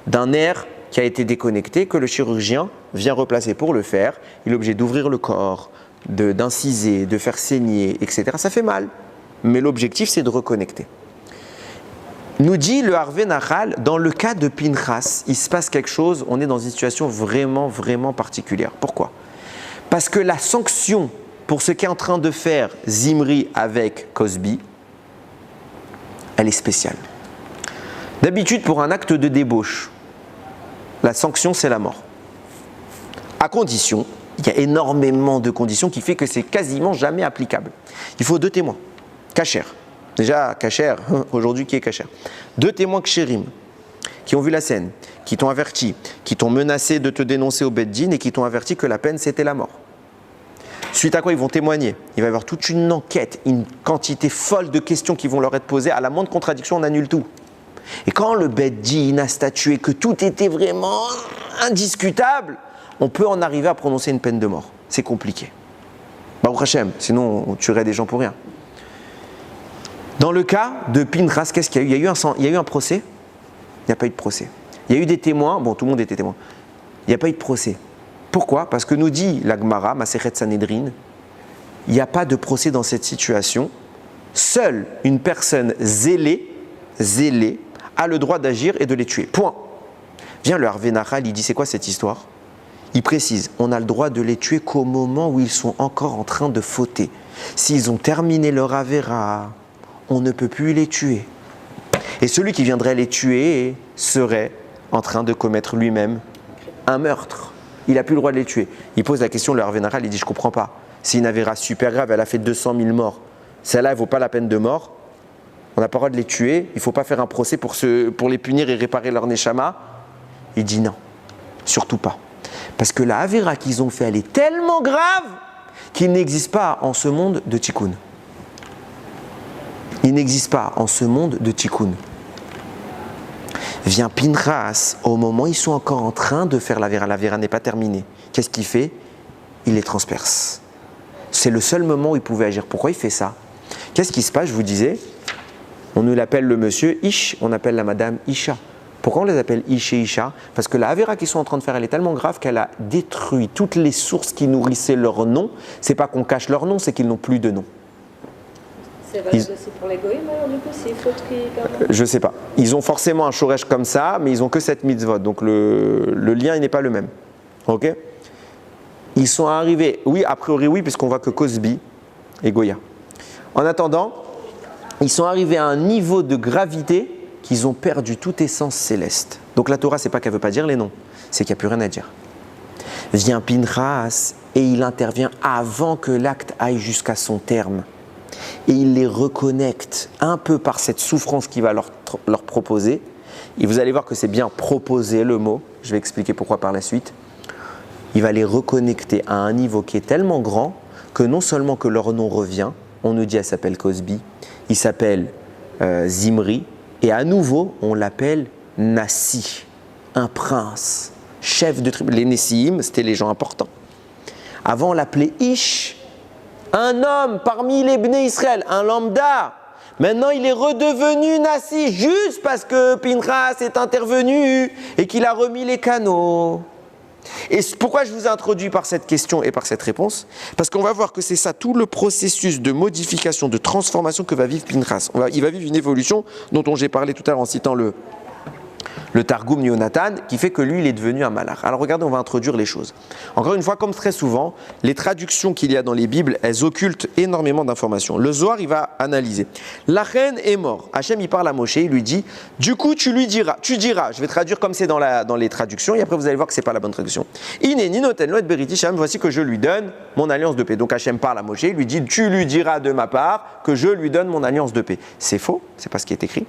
d'un nerf qui a été déconnecté, que le chirurgien vient replacer pour le faire, il est obligé d'ouvrir le corps, d'inciser, de faire saigner, etc. Ça fait mal, mais l'objectif c'est de reconnecter. Nous dit le Harvé Nahal, dans le cas de Pinchas, il se passe quelque chose, on est dans une situation vraiment, vraiment particulière. Pourquoi ? Parce que la sanction pour ce qu'est en train de faire Zimri avec Cosby, elle est spéciale. D'habitude, pour un acte de débauche, la sanction c'est la mort. À condition, il y a énormément de conditions qui fait que c'est quasiment jamais applicable. Il faut 2 témoins, cachers. Déjà, kasher, aujourd'hui qui est kasher. 2 témoins kshérim, qui ont vu la scène, qui t'ont averti, qui t'ont menacé de te dénoncer au Beddin et qui t'ont averti que la peine c'était la mort. Suite à quoi ils vont témoigner. Il va y avoir toute une enquête, une quantité folle de questions qui vont leur être posées. À la moindre contradiction, on annule tout. Et quand le Beddin a statué que tout était vraiment indiscutable, on peut en arriver à prononcer une peine de mort. C'est compliqué. Baruch Hashem, sinon on tuerait des gens pour rien. Dans le cas de Pinchas, qu'est-ce qu'il y a eu? Il y a eu un procès? Il n'y a pas eu de procès. Il y a eu des témoins, bon tout le monde était témoin. Il n'y a pas eu de procès. Pourquoi? Parce que nous dit la Gemara, Masechet Sanhedrin, il n'y a pas de procès dans cette situation. Seule une personne zélée, a le droit d'agir et de les tuer. Point. Vient le Harvé Nahal, il dit c'est quoi cette histoire? Il précise, on a le droit de les tuer qu'au moment où ils sont encore en train de fauter. S'ils ont terminé leur avéra, on ne peut plus les tuer. Et celui qui viendrait les tuer serait en train de commettre lui-même un meurtre. Il n'a plus le droit de les tuer. Il pose la question, le Harvé Nahal, il dit je ne comprends pas. C'est une avéra super grave, elle a fait 200 000 morts. Celle-là, elle ne vaut pas la peine de mort. On n'a pas le droit de les tuer. Il ne faut pas faire un procès pour les punir et réparer leur neshama. Il dit non, surtout pas. Parce que la avéra qu'ils ont fait, elle est tellement grave qu'il n'existe pas en ce monde de tikkun. Il n'existe pas en ce monde de tikkun. Vient Pinchas, au moment où ils sont encore en train de faire l'avéra n'est pas terminée. Qu'est-ce qu'il fait? Il les transperce. C'est le seul moment où il pouvait agir. Pourquoi il fait ça? Qu'est-ce qui se passe? Je vous disais, on nous l'appelle le monsieur Ish, on appelle la madame Isha. Pourquoi on les appelle Ish et Isha? Parce que la avéra qu'ils sont en train de faire, elle est tellement grave qu'elle a détruit toutes les sources qui nourrissaient leur nom. C'est pas qu'on cache leur nom, c'est qu'ils n'ont plus de nom. C'est valable aussi pour les goïms, alors du coup, c'est faute qui pardon. Je sais pas. Ils ont forcément un shoresh comme ça, mais ils ont que cette mitzvot. Donc le lien, il n'est pas le même. Ok? Ils sont arrivés, oui, a priori oui, puisqu'on voit que Cosby et Goya. En attendant, ils sont arrivés à un niveau de gravité qu'ils ont perdu toute essence céleste. Donc la Torah, c'est pas qu'elle veut pas dire les noms, c'est qu'il n'y a plus rien à dire. Vient Pinchas et il intervient avant que l'acte aille jusqu'à son terme. Et il les reconnecte un peu par cette souffrance qu'il va leur proposer. Et vous allez voir que c'est bien proposer le mot. Je vais expliquer pourquoi par la suite. Il va les reconnecter à un niveau qui est tellement grand que non seulement que leur nom revient, on nous dit elle s'appelle Cosby, il s'appelle Zimri, et à nouveau on l'appelle Nassi, un prince, chef de tribu. Les Nessiim, c'était les gens importants. Avant on l'appelait Ish, un homme parmi les Bnei Israël, un lambda. Maintenant il est redevenu Nassi juste parce que Pinchas est intervenu et qu'il a remis les canaux. Et pourquoi je vous ai introduit par cette question et par cette réponse? Parce qu'on va voir que c'est ça tout le processus de modification, de transformation que va vivre Pinchas. Il va vivre une évolution dont j'ai parlé tout à l'heure en citant le Targum Yonatan, qui fait que lui, il est devenu un malach. Alors regardez, on va introduire les choses. Encore une fois, comme très souvent, les traductions qu'il y a dans les Bibles, elles occultent énormément d'informations. Le Zohar, il va analyser. La reine est morte. Hachem, il parle à Moshe, il lui dit, du coup, tu diras, je vais traduire comme c'est dans les traductions, et après vous allez voir que c'est pas la bonne traduction. Ineni noten lo et beriti Shem, voici que je lui donne mon alliance de paix. Donc Hachem parle à Moshe, il lui dit, tu lui diras de ma part que je lui donne mon alliance de paix. C'est faux, c'est pas ce qui est écrit.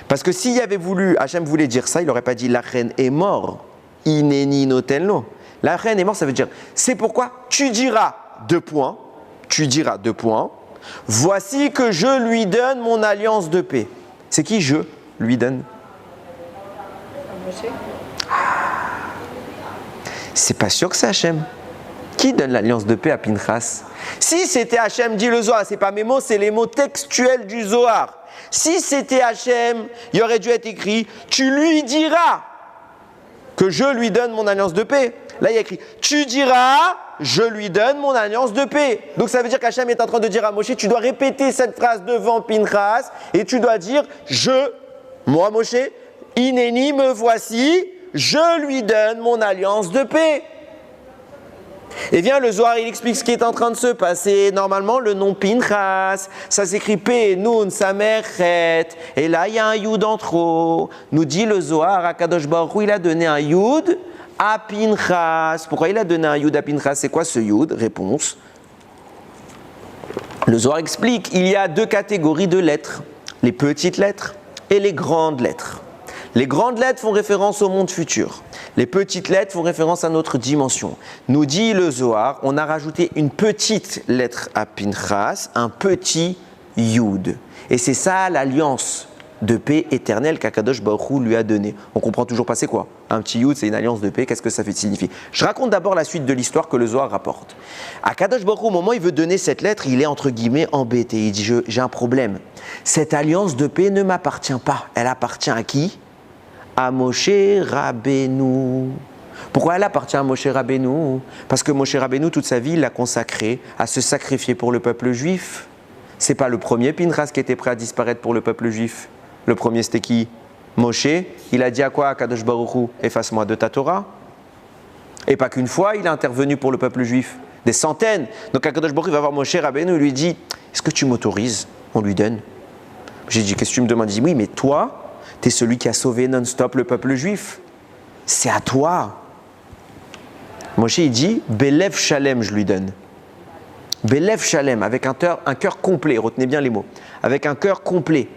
Parce que s'il avait voulu, Hachem voulait dire ça, il n'aurait pas dit la reine est morte. Ineni notenlo. La reine est morte, ça veut dire, c'est pourquoi tu diras 2 points, voici que je lui donne mon alliance de paix. C'est qui je lui donne? C'est pas sûr que c'est Hachem. Qui donne l'alliance de paix à Pinchas? Si c'était Hachem, dit le Zohar, c'est pas mes mots, c'est les mots textuels du Zohar. Si c'était Hachem, il aurait dû être écrit « Tu lui diras que je lui donne mon alliance de paix ». Là, il y a écrit « Tu diras, je lui donne mon alliance de paix ». Donc ça veut dire qu'Hachem est en train de dire à Moshe « Tu dois répéter cette phrase devant Pinchas et tu dois dire « moi Moshe, Ineni me voici, je lui donne mon alliance de paix ». Et bien le Zohar, il explique ce qui est en train de se passer. Normalement, le nom Pinchas, ça s'écrit P, Nun, Samerchet. Et là, il y a un Yud en trop. Nous dit le Zohar, Akadosh Baruch Hu, il a donné un Yud à Pinchas. Pourquoi il a donné un Yud à Pinchas? C'est quoi ce Yud? Réponse. Le Zohar explique, il y a deux catégories de lettres, les petites lettres et les grandes lettres. Les grandes lettres font référence au monde futur. Les petites lettres font référence à notre dimension. Nous dit le Zohar, on a rajouté une petite lettre à Pinchas, un petit Yud. Et c'est ça l'alliance de paix éternelle qu'Akadosh Baruch Hu lui a donnée. On comprend toujours pas c'est quoi. Un petit Yud, c'est une alliance de paix, qu'est-ce que ça signifie? Je raconte d'abord la suite de l'histoire que le Zohar rapporte. Akadosh Baruch Hu, au moment où il veut donner cette lettre, il est entre guillemets embêté. Il dit, j'ai un problème. Cette alliance de paix ne m'appartient pas. Elle appartient à qui? À Moshe Rabbeinu. Pourquoi elle appartient à Moshe Rabbeinu? Parce que Moshe Rabbeinu, toute sa vie, il l'a consacré à se sacrifier pour le peuple juif. C'est pas le premier Pinchas qui était prêt à disparaître pour le peuple juif. Le premier, c'était qui? Moshe. Il a dit à quoi? À Kadosh Baruch Hu, efface-moi de ta Torah. Et pas qu'une fois, il est intervenu pour le peuple juif. Des centaines. Donc Kadosh Baruch Hu va voir Moshe Rabbeinu et lui dit, est-ce que tu m'autorises? On lui donne. J'ai dit, qu'est-ce que tu me demandes? Il dit, oui, mais toi, tu es celui qui a sauvé non-stop le peuple juif. C'est à toi. Moshe, il dit, Belev Shalem, je lui donne. Belev Shalem, avec un cœur complet, retenez bien les mots, avec un cœur complet.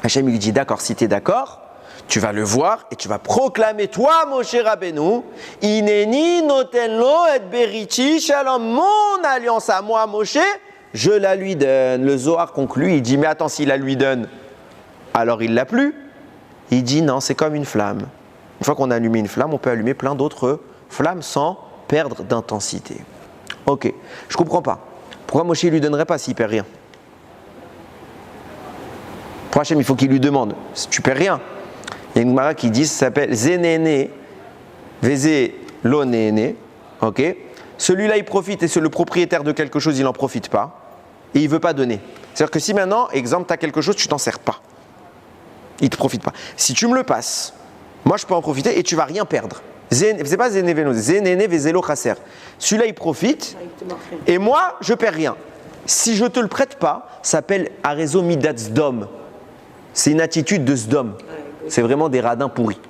Hachem lui dit, d'accord, si tu es d'accord, tu vas le voir et tu vas proclamer, toi, Moshe Rabbeinu, Ineni noten lo et beriti shalom, mon alliance à moi, Moshe, je la lui donne. Le Zohar conclut, il dit, mais attends, s'il la lui donne, alors il l'a plus. Il dit, non, c'est comme une flamme. Une fois qu'on a allumé une flamme, on peut allumer plein d'autres flammes sans perdre d'intensité. Ok, je comprends pas. Pourquoi Moshe ne lui donnerait pas s'il perd rien? Pour Hachem, il faut qu'il lui demande. Si tu perds rien. Il y a une Gemara qui dit, ça s'appelle Zenene, Veze Lonene. Ok. Celui-là, il profite et c'est le propriétaire de quelque chose, il n'en profite pas. Et il ne veut pas donner. C'est-à-dire que si maintenant, exemple, tu as quelque chose, tu t'en sers pas. Il ne te profite pas. Si tu me le passes, moi je peux en profiter et tu ne vas rien perdre. C'est pas Zenene, Zenene, Vezelo Chaser. Celui-là, il profite et moi, je ne perds rien. Si je ne te le prête pas, ça s'appelle Arezo Midat Zdom. C'est une attitude de Sdom. C'est vraiment des radins pourris.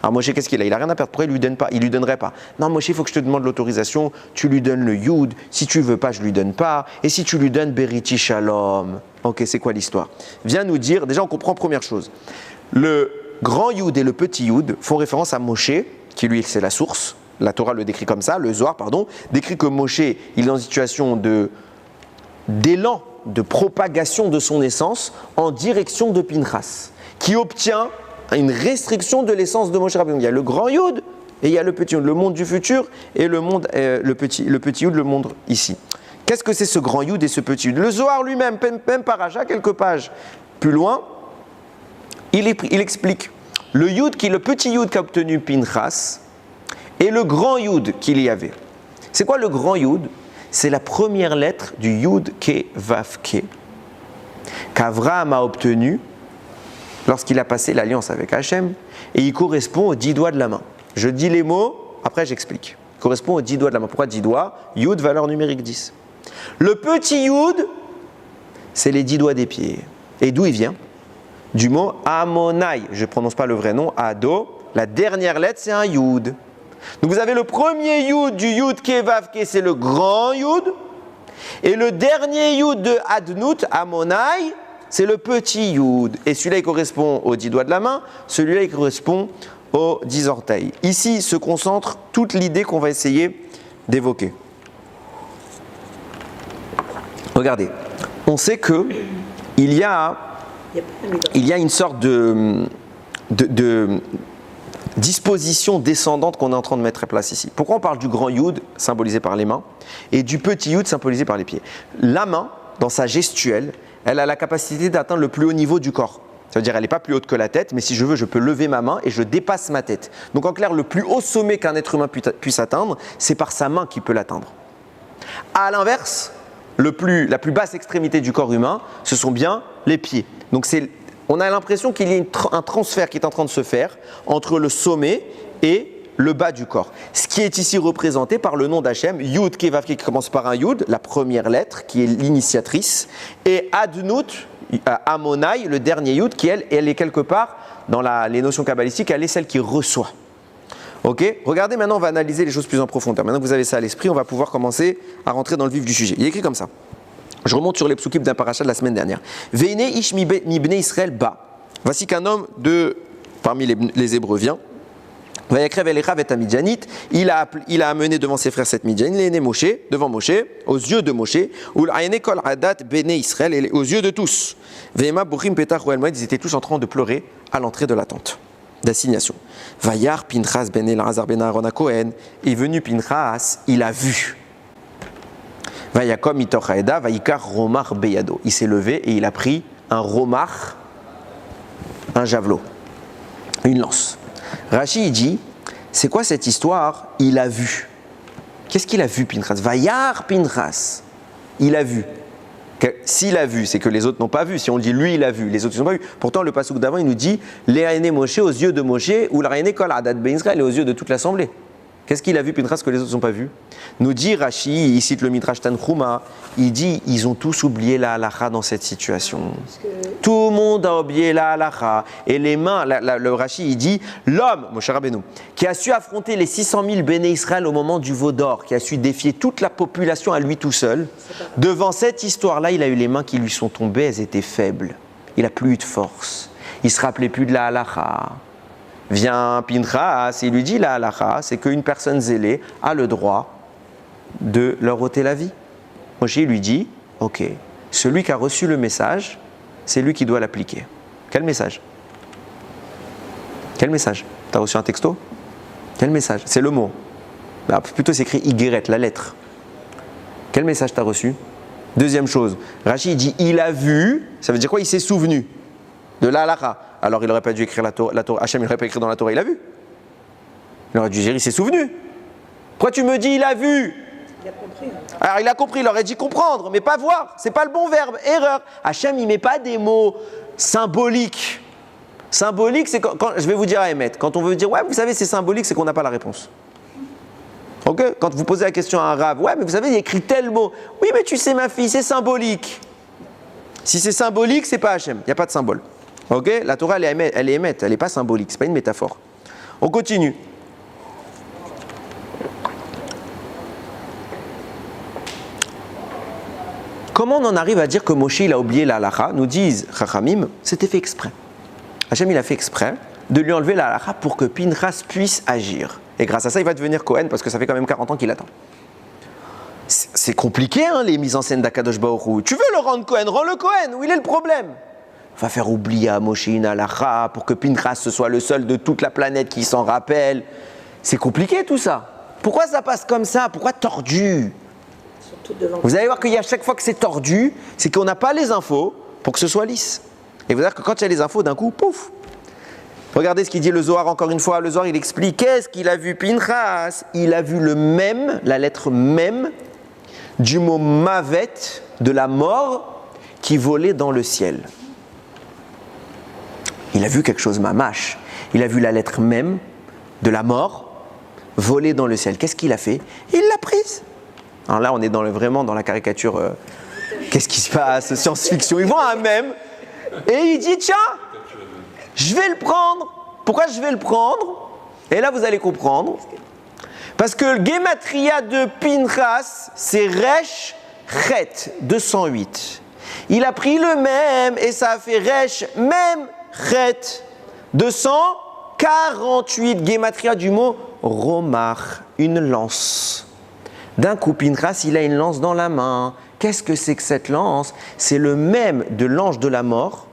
Alors Moshe, qu'est-ce qu'il a? Il n'a rien à perdre. Pourquoi il ne lui donne pas? Il ne lui donnerait pas. Non, Moshe, il faut que je te demande l'autorisation. Tu lui donnes le Yud. Si tu ne veux pas, je ne lui donne pas. Et si tu lui donnes Beriti Shalom. Ok, c'est quoi l'histoire? Viens nous dire, déjà on comprend première chose. Le grand Yud et le petit Yud font référence à Moshe, qui lui, c'est la source. La Torah le décrit comme ça, le Zohar, pardon, décrit que Moshe, il est dans une situation d'élan, de propagation de son essence en direction de Pinchas, qui obtient une restriction de l'essence de Moshe Rabbeinu. Il y a le grand Yud et il y a le petit Yud, le monde du futur et le petit Yud, le monde ici. Qu'est-ce que c'est ce grand Yud et ce petit Yud? Le Zohar lui-même, même paracha, quelques pages plus loin, il explique le Yud, le petit Yud qu'a obtenu Pinchas et le grand Yud qu'il y avait. C'est quoi le grand Yud? C'est la première lettre du Yud Ke Vav Ke qu'Avraham a obtenu lorsqu'il a passé l'alliance avec Hachem, et il correspond aux 10 doigts de la main. Je dis les mots, après j'explique. Il correspond aux 10 doigts de la main. Pourquoi 10 doigts? Yud, valeur numérique 10. Le petit Yud, c'est les 10 doigts des pieds. Et d'où il vient? Du mot Amonai. Je ne prononce pas le vrai nom, Ado. La dernière lettre, c'est un Yud. Donc vous avez le premier Yud du Yud Ke Vav Ke, c'est le grand Yud. Et le dernier Yud de Adnout, Amonai, c'est le petit Yud. Et celui-là, il correspond aux 10 doigts de la main. Celui-là, il correspond aux 10 orteils. Ici se concentre toute l'idée qu'on va essayer d'évoquer. Regardez, on sait que il y a une sorte de disposition descendante qu'on est en train de mettre en place ici. Pourquoi on parle du grand Yud, symbolisé par les mains, et du petit Yud, symbolisé par les pieds? La main, dans sa gestuelle, elle a la capacité d'atteindre le plus haut niveau du corps. Ça veut dire qu'elle n'est pas plus haute que la tête, mais si je veux, je peux lever ma main et je dépasse ma tête. Donc en clair, le plus haut sommet qu'un être humain puisse atteindre, c'est par sa main qu'il peut l'atteindre. À l'inverse, la plus basse extrémité du corps humain, ce sont bien les pieds. Donc on a l'impression qu'il y a un transfert qui est en train de se faire entre le sommet et le bas du corps. Ce qui est ici représenté par le nom d'Hachem, Yud Ke Vav Ke, qui commence par un Yud, la première lettre, qui est l'initiatrice, et Adnout, Amonai, le dernier Yud, qui elle est quelque part, dans les notions kabbalistiques, elle est celle qui reçoit. Ok? Regardez maintenant, on va analyser les choses plus en profondeur. Maintenant que vous avez ça à l'esprit, on va pouvoir commencer à rentrer dans le vif du sujet. Il est écrit comme ça. Je remonte sur les psukim d'un paracha de la semaine dernière. Veine ish mi bnei Israël ba. Voici qu'un homme parmi les Hébreux vient. Il a amené devant ses frères cette Midjanit, il est né Moshe, devant Moshe, aux yeux de Moshe, aux yeux de tous. Ils étaient tous en train de pleurer à l'entrée de la tente d'assignation. Vayar Pinchas ben Elazar ben Aaron Cohen, est venu Pinchas, il a vu. Vayakom mitoch haeda, vayikar romar beyado. Il s'est levé et il a pris un romar, un javelot, une lance. Rashi dit, c'est quoi cette histoire? Il a vu. Qu'est-ce qu'il a vu, Pinchas? Vayar Pinchas. Il a vu. S'il a vu, c'est que les autres n'ont pas vu. Si on dit lui, il a vu, les autres n'ont pas vu. Pourtant, le passouk d'avant, il nous dit Léaïné Moshe aux yeux de Moshe ou l'Aïné Kol Adad Ben Israël et aux yeux de toute l'assemblée. Qu'est-ce qu'il a vu, Pinchas, que les autres n'ont pas vu? Nous dit Rashi, il cite le Midrash Tanchuma, il dit ils ont tous oublié la halacha dans cette situation. Tout le monde a oublié la halacha. Et les mains, le Rashi, il dit l'homme, Moshe Rabbeinu, qui a su affronter les 600 000 béné Israël au moment du veau d'or, qui a su défier toute la population à lui tout seul, devant cette histoire-là, il a eu les mains qui lui sont tombées, elles étaient faibles. Il n'a plus eu de force. Il ne se rappelait plus de la halacha. Vient Pinchas et il lui dit la halacha, c'est qu'une personne zélée a le droit de leur ôter la vie. Moshe lui dit, ok, celui qui a reçu le message, c'est lui qui doit l'appliquer. Quel message? Quel message? Tu as reçu un texto? Quel message? C'est le mot. Plutôt c'est écrit Igeret, la lettre. Quel message tu as reçu? Deuxième chose, Rashi dit, il a vu, ça veut dire quoi? Il s'est souvenu de la halacha. Alors il n'aurait pas dû écrire la Torah, Hachem il n'aurait pas écrit dans la Torah, il a vu. Il aurait dû dire, il s'est souvenu. Pourquoi tu me dis, il a vu? Il a compris. Alors il a compris, il aurait dit comprendre, mais pas voir. C'est pas le bon verbe, erreur. Hachem il met pas des mots symboliques. Symbolique, c'est quand je vais vous dire à émettre. Quand on veut dire, ouais, vous savez, c'est symbolique, c'est qu'on n'a pas la réponse. Ok? Quand vous posez la question à un rave, ouais, mais vous savez, il y a écrit tel mot. Oui, mais tu sais, ma fille, c'est symbolique. Si c'est symbolique, c'est pas Hachem. Il n'y a pas de symbole. Ok? La Torah, elle est émette, elle n'est pas symbolique, c'est pas une métaphore. On continue. Comment on en arrive à dire que Moshe il a oublié la halacha? Nous disent Chachamim, c'était fait exprès. Hachem il a fait exprès de lui enlever la halacha pour que Pinchas puisse agir. Et grâce à ça, il va devenir Cohen parce que ça fait quand même 40 ans qu'il attend. C'est compliqué, hein, les mises en scène d'Akadosh Baruch Hu. Tu veux le rendre Cohen, rends-le Cohen. Où il est le problème? Va faire oublier à Moshe une halacha pour que Pinchas ce soit le seul de toute la planète qui s'en rappelle. C'est compliqué tout ça. Pourquoi ça passe comme ça? Pourquoi tordu? Vous allez voir qu'il y a chaque fois que c'est tordu, c'est qu'on n'a pas les infos pour que ce soit lisse. Et vous allez voir que quand il y a les infos, d'un coup, pouf. Regardez ce qu'il dit le Zohar encore une fois. Le Zohar, il explique qu'est-ce qu'il a vu Pinchas. Il a vu le même, la lettre même, du mot mavet, de la mort, qui volait dans le ciel. Il a vu quelque chose mamache. Il a vu la lettre même de la mort voler dans le ciel. Qu'est-ce qu'il a fait? Il l'a prise. Alors là, on est vraiment dans la caricature. Qu'est-ce qui se passe? Science-fiction. Il voit un même et il dit tiens, je vais le prendre. Pourquoi je vais le prendre? Et là, vous allez comprendre. Parce que le Gematria de Pinchas, c'est Resh Chet 208. Il a pris le même et ça a fait Resh même Chet 248. Gematria du mot Romar, une lance. D'un coup, Pinchas, il a une lance dans la main. Qu'est-ce que c'est que cette lance? C'est le même de l'ange de la mort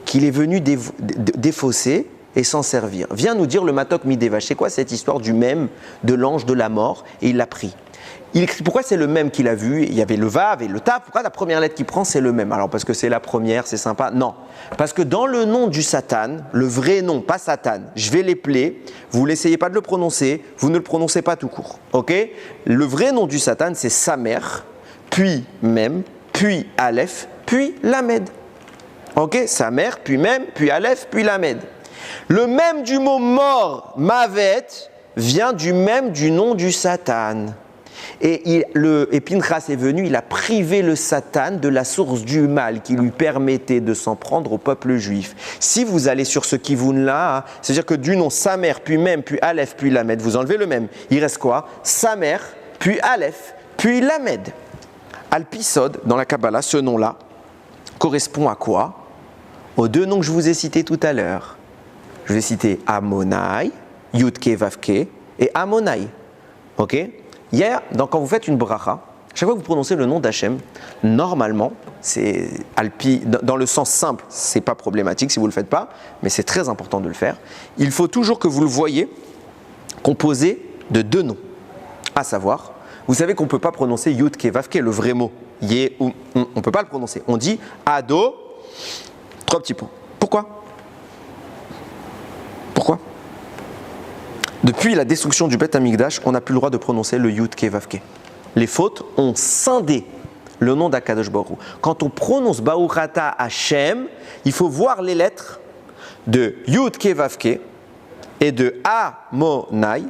qu'il est venu défausser et s'en servir. Viens nous dire le Matok Mideva. C'est quoi cette histoire du même de l'ange de la mort? Et il l'a pris. Pourquoi c'est le même qu'il a vu? Il y avait le Vav et le Tav. Pourquoi la première lettre qu'il prend, c'est le même? Alors parce que c'est la première, c'est sympa? Non. Parce que dans le nom du Satan, le vrai nom, pas Satan, je vais l'épeler, vous n'essayez pas de le prononcer, vous ne le prononcez pas tout court. Ok? Le vrai nom du Satan, c'est Samer, puis Mem, puis Aleph, puis Lamed. Ok? Samer, puis Mem, puis Aleph, puis Lamed. Le même du mot mort, Mavet, vient du même du nom du Satan. Et Pinchas est venu, il a privé le Satan de la source du mal qui lui permettait de s'en prendre au peuple juif. Si vous allez sur ce kivun-là, c'est-à-dire que du nom Samer, puis Mem, puis Aleph, puis Lamed, vous enlevez le même. Il reste quoi? Samer, puis Aleph, puis Lamed. Alpisod, dans la Kabbalah, ce nom-là correspond à quoi? Aux deux noms que je vous ai cités tout à l'heure. Je vais citer Amonai, Yudke Vavke, et Amonai. Ok? Hier, quand vous faites une bracha, chaque fois que vous prononcez le nom d'Hachem, normalement, c'est Alpi, dans le sens simple, c'est pas problématique si vous ne le faites pas, mais c'est très important de le faire. Il faut toujours que vous le voyez composé de deux noms. À savoir, vous savez qu'on ne peut pas prononcer Yudke Vavke, le vrai mot. Yé ou on ne peut pas le prononcer. On dit Ado, trois petits points. Pourquoi? Pourquoi? Depuis la destruction du Beth Amikdash, on n'a plus le droit de prononcer le Yudke Vavke. Les fautes ont scindé le nom d'Akadosh Baruch Hu. Quand on prononce Baruch Ata Hashem, il faut voir les lettres de Yudke Vavke et de Amonai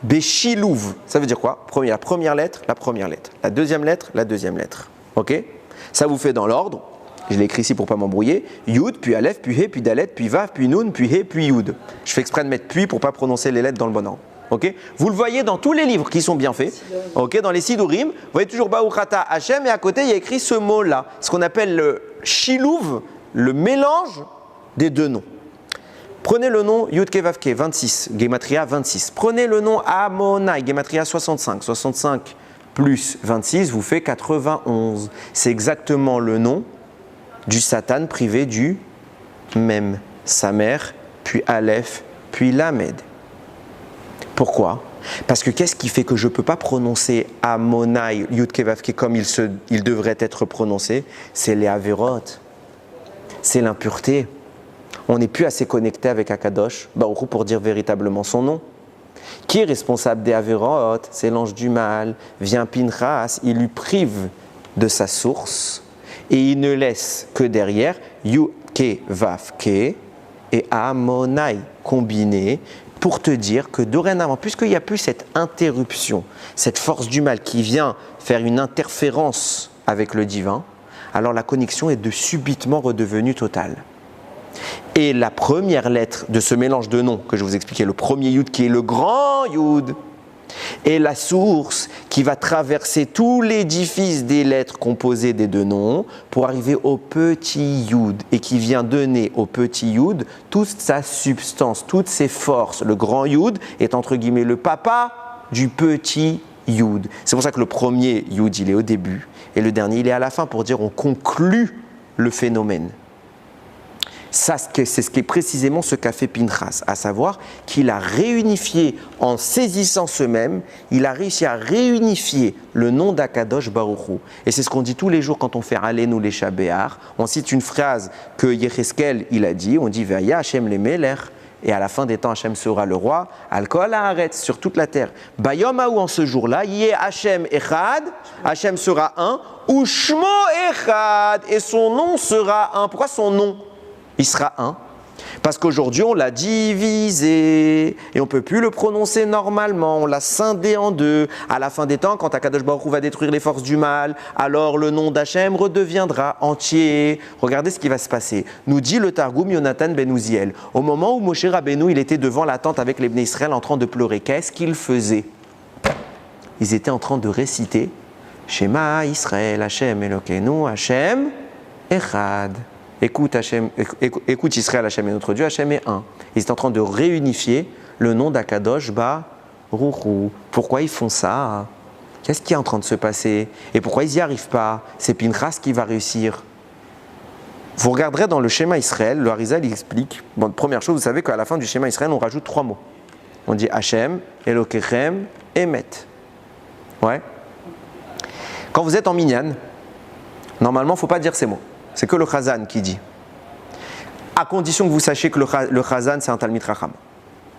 Beshilouv. Ça veut dire quoi? La première lettre, la première lettre. La deuxième lettre, la deuxième lettre. Ok? Ça vous fait dans l'ordre. Je l'ai écrit ici pour ne pas m'embrouiller. Yud, puis Aleph, puis He, puis Dalet, puis Vav, puis Nun, puis He, puis Yud. Je fais exprès de mettre puis pour ne pas prononcer les lettres dans le bon ordre. Okay? Vous le voyez dans tous les livres qui sont bien faits. Okay? Dans les Sidurim, vous voyez toujours Baruch Ata Hashem et à côté il y a écrit ce mot-là. Ce qu'on appelle le Shilouv, le mélange des deux noms. Prenez le nom Yudke Vavke, 26, Gematria 26. Prenez le nom Amonai, Gematria 65. 65 plus 26 vous fait 91. C'est exactement le nom du Satan privé du Mem, sa mère, puis Aleph, puis Lamed. Pourquoi? Parce que qu'est-ce qui fait que je ne peux pas prononcer Amonai, Yudke Vavke comme il devrait être prononcé? C'est les Averot, c'est l'impureté. On n'est plus assez connecté avec Akadosh Baruch Hu pour dire véritablement son nom. Qui est responsable des Averot? C'est l'ange du mal. Vient Pinchas, il lui prive de sa source et il ne laisse que derrière Yudke Vavke et Amonai combinés pour te dire que dorénavant, puisqu'il n'y a plus cette interruption, cette force du mal qui vient faire une interférence avec le divin, alors la connexion est subitement redevenue totale. Et la première lettre de ce mélange de noms que je vous expliquais, le premier Yud qui est le grand Yud, est la source qui va traverser tout l'édifice des lettres composées des deux noms pour arriver au petit Yud et qui vient donner au petit Yud toute sa substance, toutes ses forces. Le grand Yud est entre guillemets le papa du petit Yud. C'est pour ça que le premier Yud il est au début et le dernier il est à la fin pour dire on conclut le phénomène. Ça, c'est ce qui est précisément ce qu'a fait Pinchas, à savoir qu'il a réunifié, en saisissant ce même, il a réussi à réunifier le nom d'Akadosh Baruch Hu. Et c'est ce qu'on dit tous les jours quand on fait Aleinu les Shabéar. On cite une phrase que Yecheskel il a dit, on dit Ve'aya Hashem le Meler, et à la fin des temps Hashem sera le roi, Al Kol Haaretz, sur toute la terre. Bayom Haou, en ce jour-là, Yé Hashem Echad, Hashem sera un, ou Shmo Echad, et son nom sera un. Pourquoi son nom? Il sera un, parce qu'aujourd'hui on l'a divisé et on ne peut plus le prononcer normalement, on l'a scindé en deux. À la fin des temps, quand Akadosh Baruch Hu va détruire les forces du mal, alors le nom d'Hachem redeviendra entier. Regardez ce qui va se passer. Nous dit le Targum Yonatan ben Uziel, au moment où Moshe Rabbeinu il était devant la tente avec les Bnei Israël en train de pleurer, qu'est-ce qu'ils faisaient? Ils étaient en train de réciter Shema Israël, Hachem Elokeinu, Hachem Echad. Écoute Israël, Hachem est notre Dieu, Hachem est un. Ils sont en train de réunifier le nom d'Akadosh Baruch Hu. Pourquoi ils font ça? Qu'est-ce qui est en train de se passer? Et pourquoi ils n'y arrivent pas? C'est Pinchas qui va réussir. Vous regarderez dans le schéma Israël, le Harizal il explique. Bon, première chose, vous savez qu'à la fin du schéma Israël, on rajoute 3 mots. On dit Hachem, Elokechem, Emet. Ouais. Quand vous êtes en minyan, normalement, il ne faut pas dire ces mots. C'est que le Chazan qui dit. À condition que vous sachiez que le Chazan, c'est un Talmid Chacham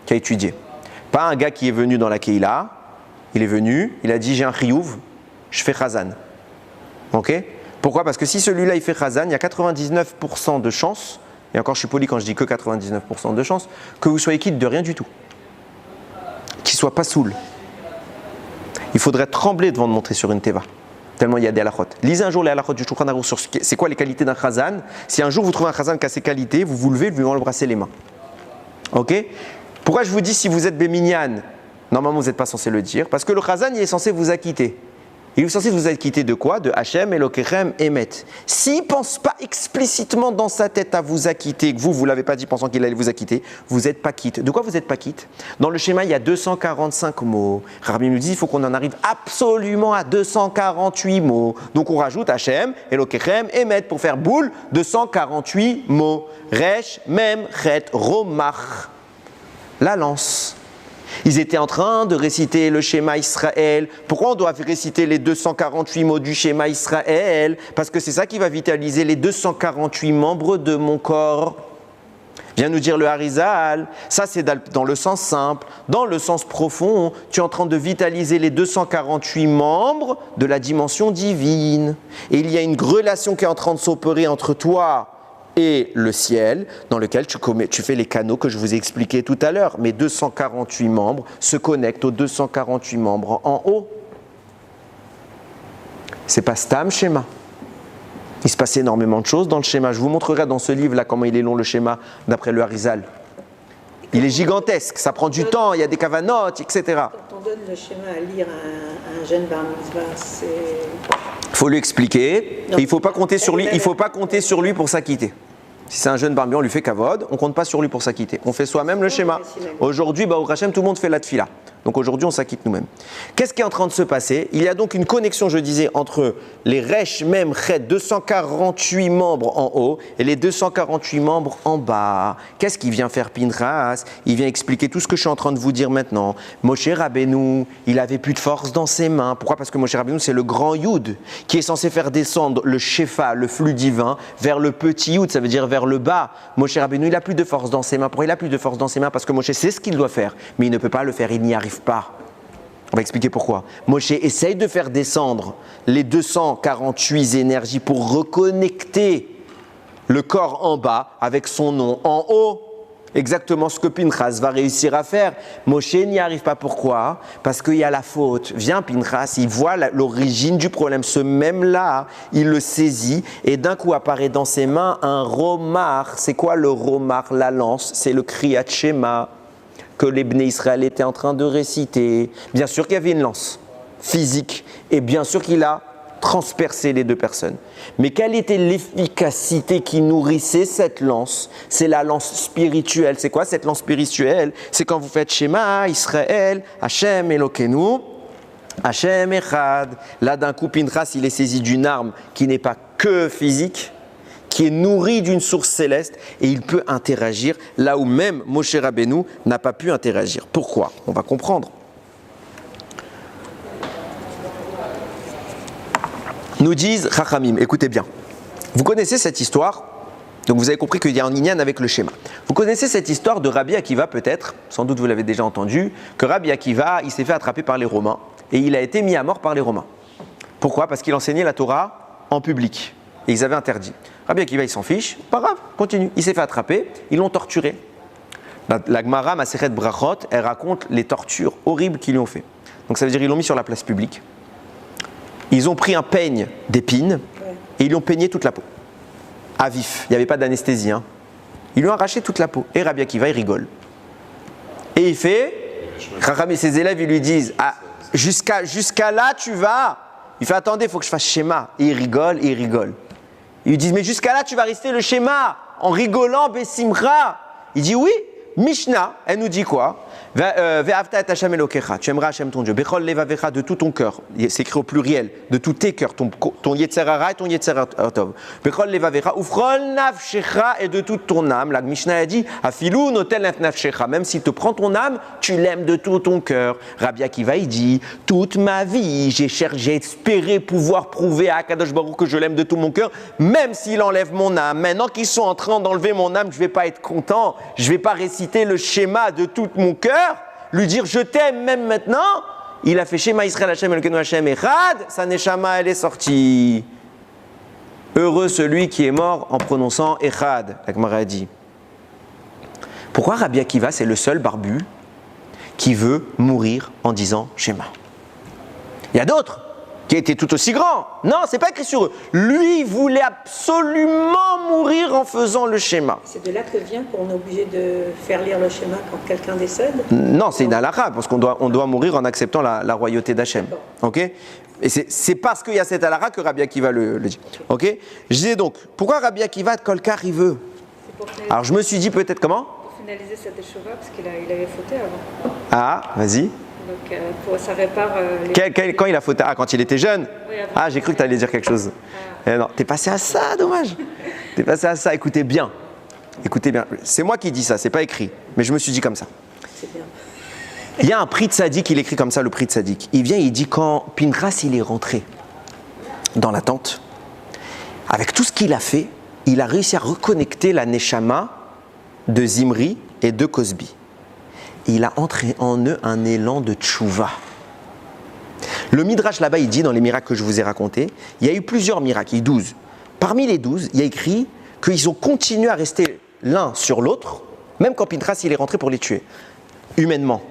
qui a étudié. Pas un gars qui est venu dans la Keila, il est venu, il a dit j'ai un chiyuv, je fais Chazan. Ok? Pourquoi? Parce que si celui-là il fait Chazan, il y a 99% de chances, et encore je suis poli quand je dis que 99% de chances, que vous soyez quitte de rien du tout. Qu'il ne soit pas saoul. Il faudrait trembler devant de monter sur une teva. Tellement il y a des halachot. Lisez un jour les halachot du Shulchan Aruch sur c'est quoi les qualités d'un chazan. Si un jour vous trouvez un chazan qui a ces qualités, vous levez, vous lui embrassez les mains. Ok? Pourquoi je vous dis si vous êtes béminyan, normalement vous n'êtes pas censé le dire, parce que le chazan il est censé vous acquitter. Il est censé vous acquitter de quoi? De Hachem, Elokechem, Emet. S'il ne pense pas explicitement dans sa tête à vous acquitter, que vous ne l'avez pas dit pensant qu'il allait vous acquitter, vous n'êtes pas quitte. De quoi vous n'êtes pas quitte? Dans le schéma, il y a 245 mots. Rabbi nous dit il faut qu'on en arrive absolument à 248 mots. Donc on rajoute Hachem, Elokechem, Emet pour faire boule, 248 mots. Resh, Mem, Chet, Romach. La lance. Ils étaient en train de réciter le schéma Israël. Pourquoi on doit réciter les 248 mots du schéma Israël? Parce que c'est ça qui va vitaliser les 248 membres de mon corps. Vient nous dire le Harizal. Ça, c'est dans le sens simple. Dans le sens profond, tu es en train de vitaliser les 248 membres de la dimension divine. Et il y a une relation qui est en train de s'opérer entre toi et le ciel, dans lequel tu fais les canaux que je vous ai expliqués tout à l'heure. Mes 248 membres se connectent aux 248 membres en haut. C'est pas Stam schéma. Il se passe énormément de choses dans le schéma. Je vous montrerai dans ce livre-là comment il est long le schéma, d'après le Harizal. Il est gigantesque, ça prend du temps, il y a des cavanotes, etc. Quand on donne le schéma à lire à un jeune bar mitzvah, c'est... Il faut lui expliquer, et il ne faut pas compter sur lui, pour s'acquitter. Si c'est un jeune barbier, on lui fait kavod, on ne compte pas sur lui pour s'acquitter. On fait soi-même le schéma. Aujourd'hui, au Hachem, tout le monde fait la tfila. Donc aujourd'hui, on s'acquitte nous-mêmes. Qu'est-ce qui est en train de se passer? Il y a donc une connexion, je disais, entre les Resh, Mem, Chet, 248 membres en haut et les 248 membres en bas. Qu'est-ce qu'il vient faire Pinchas? Il vient expliquer tout ce que je suis en train de vous dire maintenant. Moshe Rabbeinu, il avait plus de force dans ses mains. Pourquoi? Parce que Moshe Rabbeinu, c'est le grand Yud qui est censé faire descendre le Shefa, le flux divin, vers le petit Yud, ça veut dire vers le bas. Moshe Rabbeinu, il a plus de force dans ses mains. Pourquoi il a plus de force dans ses mains? Parce que Moshe sait ce qu'il doit faire, mais il ne peut pas le faire, il n'y arrive pas. On va expliquer pourquoi. Moshe essaye de faire descendre les 248 énergies pour reconnecter le corps en bas avec son nom en haut. Exactement ce que Pinchas va réussir à faire. Moshe n'y arrive pas. Pourquoi? Parce qu'il y a la faute. Viens Pinchas, il voit l'origine du problème. Ce même-là, il le saisit et d'un coup apparaît dans ses mains un romar. C'est quoi le romar? La lance, c'est le Kriyat Shema que les Bnei Israël étaient en train de réciter. Bien sûr qu'il y avait une lance physique et bien sûr qu'il a transpercé les deux personnes. Mais quelle était l'efficacité qui nourrissait cette lance? C'est la lance spirituelle. C'est quoi cette lance spirituelle? C'est quand vous faites Shema, Israël, Hachem Elokeinu, Hachem Echad. Là d'un coup, Pinchas, il est saisi d'une arme qui n'est pas que physique, qui est nourri d'une source céleste et il peut interagir là où même Moshe Rabbeinu n'a pas pu interagir. Pourquoi? On va comprendre. Nous disent Chachamim, écoutez bien, vous connaissez cette histoire, donc vous avez compris qu'il y a un inyan avec le schéma. Vous connaissez cette histoire de Rabbi Akiva peut-être, sans doute vous l'avez déjà entendu, que Rabbi Akiva, il s'est fait attraper par les Romains et il a été mis à mort par les Romains. Pourquoi? Parce qu'il enseignait la Torah en public et ils avaient interdit. Rabbi Akiva, il s'en fiche, pas grave, continue. Il s'est fait attraper, ils l'ont torturé. La Gemara, Masechet Brachot, elle raconte les tortures horribles qu'ils lui ont fait. Donc ça veut dire qu'ils l'ont mis sur la place publique. Ils ont pris un peigne d'épines et ils lui ont peigné toute la peau. À vif, il n'y avait pas d'anesthésie. Hein. Ils lui ont arraché toute la peau. Et Rabbi Akiva, il rigole. Et il fait, Chacham et ses élèves, ils lui disent, ah, jusqu'à là, tu vas. Il fait, attendez, il faut que je fasse schéma. Et il rigole, et il rigole. Ils lui disent, mais jusqu'à là, tu vas rester le schéma en rigolant, Bessimra. Il dit, oui, Mishnah, elle nous dit quoi? Ve'avta et Hashem Elokecha, tu aimeras Hashem ton Dieu. Bechol levavecha, de tout ton cœur. C'est écrit au pluriel, de tous tes cœurs, ton Yetzer Hara et ton Yetzer Tov. Bechol levavecha, ufrol nafshecha, et de toute ton âme. La Mishnah a dit, afilou notel nafshecha, même s'il te prend ton âme, tu l'aimes de tout ton cœur. Rabbi Akiva, il dit, toute ma vie, j'ai espéré pouvoir prouver à Akadosh Baruch que je l'aime de tout mon cœur, même s'il enlève mon âme. Maintenant qu'ils sont en train d'enlever mon âme, je ne vais pas être content, je ne vais pas réciter le schéma de tout mon cœur, lui dire je t'aime même maintenant. Il a fait Shema Israël Hashem Elokeinu Hashem Echad, sa neshama elle est sortie. Heureux celui qui est mort en prononçant Echad, la Gemara dit. Pourquoi Rabbi Akiva c'est le seul barbu qui veut mourir en disant Shema? Il y a d'autres. qui était tout aussi grand. Non, c'est pas écrit sur eux. Lui voulait absolument mourir en faisant le schéma. C'est de là que vient qu'on est obligé de faire lire le schéma quand quelqu'un décède? Non, c'est une halakha, parce qu'on doit mourir en acceptant la royauté d'Hachem. Ok? Et c'est parce qu'il y a cette halakha que Rabbi Akiva le dit. Ok? Je disais donc, pourquoi Rabbi Akiva de Kolkar il veut? Alors je me suis dit peut-être comment? Pour finaliser cette échouva, parce qu'il avait fauté avant. Ah, vas-y. Donc ça répare les... Quand il a fauté? Ah, quand il était jeune? Oui, avant. Ah, j'ai cru que tu allais dire quelque chose. Non, t'es passé à ça, dommage. T'es passé à ça, écoutez bien. Écoutez bien. C'est moi qui dis ça, c'est pas écrit. Mais je me suis dit comme ça. C'est bien. Il y a un prix de Tzadik, il écrit comme ça, le prix de Tzadik. Il vient, il dit quand Pinchas il est rentré dans la tente, avec tout ce qu'il a fait, il a réussi à reconnecter la Neshama de Zimri et de Cosbi. Il a entré en eux un élan de tchouva. Le Midrash là-bas, il dit, dans les miracles que je vous ai racontés, il y a eu plusieurs miracles, il y a eu 12. Parmi les 12, il y a écrit qu'ils ont continué à rester l'un sur l'autre, même quand Pinchas il est rentré pour les tuer, humainement.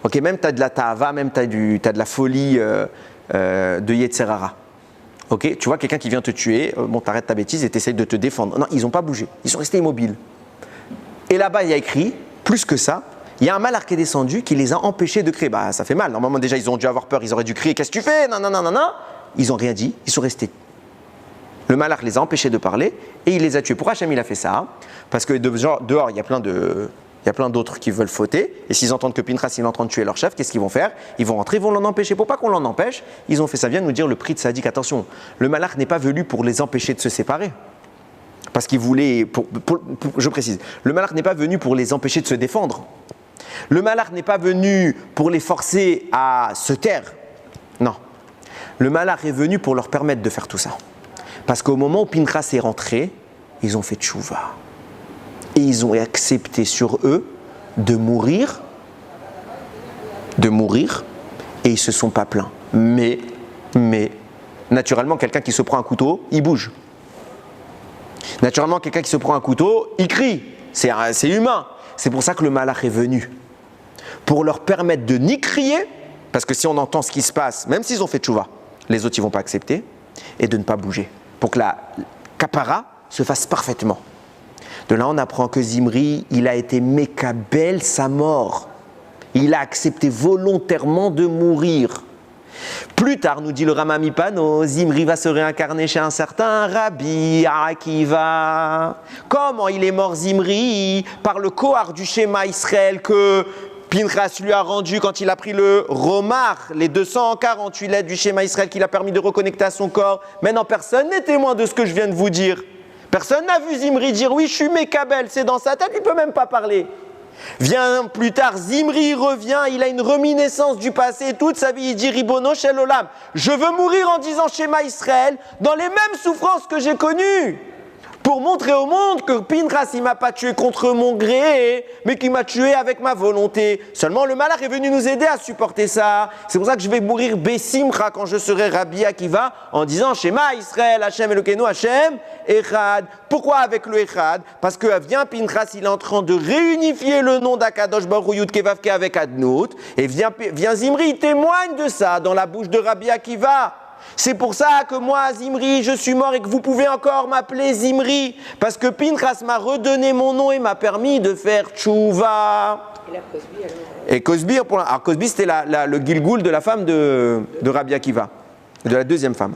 Ok, même tu as de la ta'ava, même tu as de la folie de Yetzerara. Ok, tu vois quelqu'un qui vient te tuer, bon, t'arrêtes ta bêtise et t'essayes de te défendre. Non, ils n'ont pas bougé, ils sont restés immobiles. Et là-bas, il y a écrit, plus que ça, il y a un malach qui est descendu qui les a empêchés de crier. Bah, ça fait mal. Normalement, déjà, ils ont dû avoir peur, ils auraient dû crier. Qu'est-ce que tu fais? Non, non, non, non, non. Ils n'ont rien dit, ils sont restés. Le malach les a empêchés de parler et il les a tués. Pourquoi Hachem il a fait ça? Parce que dehors, il y a plein d'autres qui veulent fauter. Et s'ils entendent que Pinchas il est en train de tuer leur chef, qu'est-ce qu'ils vont faire? Ils vont rentrer, ils vont l'en empêcher. Pour pas qu'on l'en empêche, ils ont fait ça. Vient nous dire le prix de Tzadik. Attention, le malach n'est pas venu pour les empêcher de se séparer. Parce qu'il voulait, je précise, le malach n'est pas venu pour les empêcher de se défendre. Le malach n'est pas venu pour les forcer à se taire. Non. Le malach est venu pour leur permettre de faire tout ça. Parce qu'au moment où Pinchas est rentré, ils ont fait tchouva. Et ils ont accepté sur eux de mourir, et ils ne se sont pas plaints. Mais, naturellement, quelqu'un qui se prend un couteau, il bouge. Naturellement, quelqu'un qui se prend un couteau, il crie. C'est humain. C'est pour ça que le malach est venu. Pour leur permettre de ni crier, parce que si on entend ce qui se passe, même s'ils ont fait tchouva, les autres ils ne vont pas accepter, et de ne pas bouger. Pour que la kapara se fasse parfaitement. De là, on apprend que Zimri, il a été mékabel sa mort. Il a accepté volontairement de mourir. Plus tard, nous dit le Ramamipano, Zimri va se réincarner chez un certain Rabbi Akiva. Comment il est mort Zimri? Par le Kohar du Shema Israël que Pinchas lui a rendu quand il a pris le Romar, les 248 lettres du Shema Israël qu'il a permis de reconnecter à son corps. Maintenant, personne n'est témoin de ce que je viens de vous dire. Personne n'a vu Zimri dire oui, je suis Mékabel, c'est dans sa tête, il ne peut même pas parler. Vient plus tard, Zimri revient, il a une reminiscence du passé, toute sa vie, il dit Ribono Shel Olam, je veux mourir en disant Shema Israël dans les mêmes souffrances que j'ai connues. Pour montrer au monde que Pinchas il m'a pas tué contre mon gré, mais qu'il m'a tué avec ma volonté. Seulement le malach est venu nous aider à supporter ça. C'est pour ça que je vais mourir Bessimcha quand je serai Rabbi Akiva en disant Shema Israël, Hashem Elokeinu, Hashem Echad. Pourquoi avec le Echad? Parce que vient Pinchas, il est en train de réunifier le nom d'Akadosh Baruch Hu Yud Kevavke avec Adnout. Et vient Zimri, il témoigne de ça dans la bouche de Rabbi Akiva. C'est pour ça que moi, Zimri, je suis mort et que vous pouvez encore m'appeler Zimri. Parce que Pinchas m'a redonné mon nom et m'a permis de faire tchouva. Et la Cosby, alors? Et Cosby, alors Cosby, c'était le Gilgoul de la femme de Rabbi Akiva, de la deuxième femme.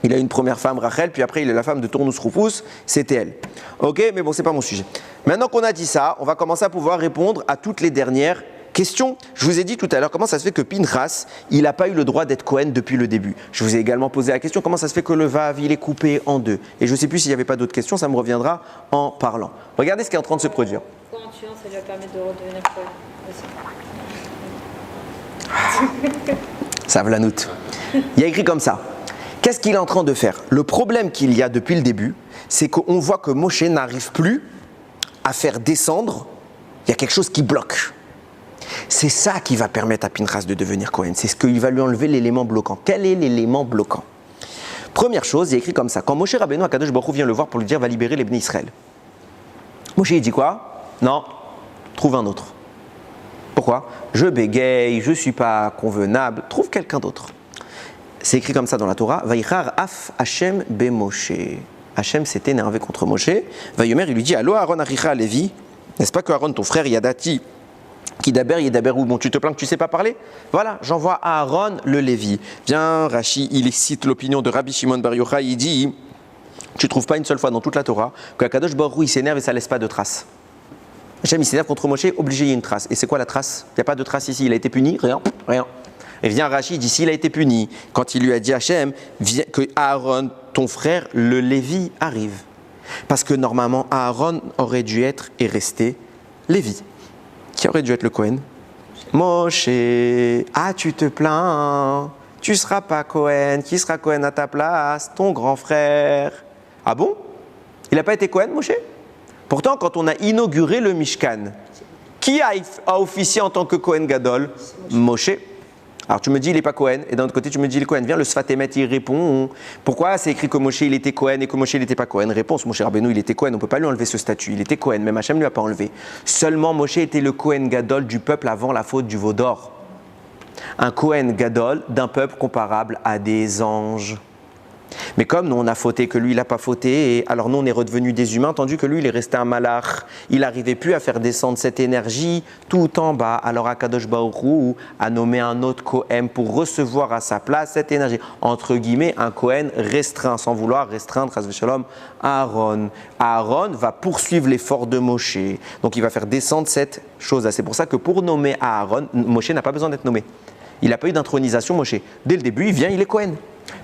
Il a une première femme, Rachel, puis après il est la femme de Tournus Rufus, c'était elle. Ok, mais bon, c'est pas mon sujet. Maintenant qu'on a dit ça, on va commencer à pouvoir répondre à toutes les dernières question, je vous ai dit tout à l'heure, comment ça se fait que Pinchas, il n'a pas eu le droit d'être Cohen depuis le début? Je vous ai également posé la question, comment ça se fait que le Vav, il est coupé en deux? Et je ne sais plus s'il n'y avait pas d'autres questions, ça me reviendra en parlant. Regardez ce qui est en train de se produire. En tuant, ça lui a permis de redevenir Cohen aussi. Ça va la note. Il y a écrit comme ça. Qu'est-ce qu'il est en train de faire? Le problème qu'il y a depuis le début, c'est qu'on voit que Moshe n'arrive plus à faire descendre, il y a quelque chose qui bloque. C'est ça qui va permettre à Pinchas de devenir Cohen. C'est ce qui va lui enlever l'élément bloquant. Quel est l'élément bloquant? Première chose, il y a écrit comme ça. Quand Moshe Rabbeinu, Akadosh Baruch Hu vient le voir pour lui dire va libérer les Bnei Israël. Moshe il dit quoi? Non, trouve un autre. Pourquoi? Je bégaye, je ne suis pas convenable. Trouve quelqu'un d'autre. C'est écrit comme ça dans la Torah. Vayichar af Hashem be Moshe. Hashem s'est énervé contre Moshe. Vayomer, il lui dit, Allo Aaron achicha Lévi, n'est-ce pas que Aaron, ton frère, Yadati, qui d'Aber, Yedaberou, bon, tu te plains que tu ne sais pas parler? Voilà, j'envoie Aaron le Lévi. Viens, Rashi, il cite l'opinion de Rabbi Shimon Bar Yochai, il dit, tu ne trouves pas une seule fois dans toute la Torah que Kadosh Baruch Hu, il s'énerve et ça ne laisse pas de traces. Hashem, il s'énerve contre Moshe, obligé, il y a une trace. Et c'est quoi la trace? Il n'y a pas de trace ici, il a été puni? Rien. Et vient Rashi, il dit, s'il a été puni, quand il lui a dit Hashem, que Aaron, ton frère, le Lévi, arrive. Parce que normalement, Aaron aurait dû être et rester Lévi. Qui aurait dû être le Kohen? Moshe. Ah, tu te plains. Tu ne seras pas Kohen. Qui sera Kohen à ta place? Ton grand frère. Ah bon? Il n'a pas été Kohen, Moshe? Pourtant, quand on a inauguré le Mishkan, qui a officié en tant que Kohen Gadol? Moshe. Alors tu me dis il n'est pas Kohen, et d'un autre côté tu me dis il est Kohen. Viens, le Sfat Emet il répond. Pourquoi c'est écrit que Moshe il était Kohen et que Moshe il n'était pas Kohen? Réponse, Moshe Rabbeinu il était Kohen, on ne peut pas lui enlever ce statut, il était Kohen, même Hachem ne lui a pas enlevé. Seulement Moshe était le Kohen Gadol du peuple avant la faute du veau d'or. Un Kohen Gadol d'un peuple comparable à des anges. Mais comme nous on a fauté, que lui il n'a pas fauté, et alors nous on est redevenus des humains, tandis que lui il est resté un malach. Il n'arrivait plus à faire descendre cette énergie tout en bas. Alors Akadosh Baruch Hu a nommé un autre Kohen pour recevoir à sa place cette énergie. Entre guillemets, un Kohen restreint, sans vouloir restreindre, Chas v'Shalom, Aaron. Aaron va poursuivre l'effort de Moshe. Donc il va faire descendre cette chose-là. C'est pour ça que pour nommer Aaron, Moshe n'a pas besoin d'être nommé. Il n'a pas eu d'intronisation, Moshe. Dès le début, il vient, il est Kohen.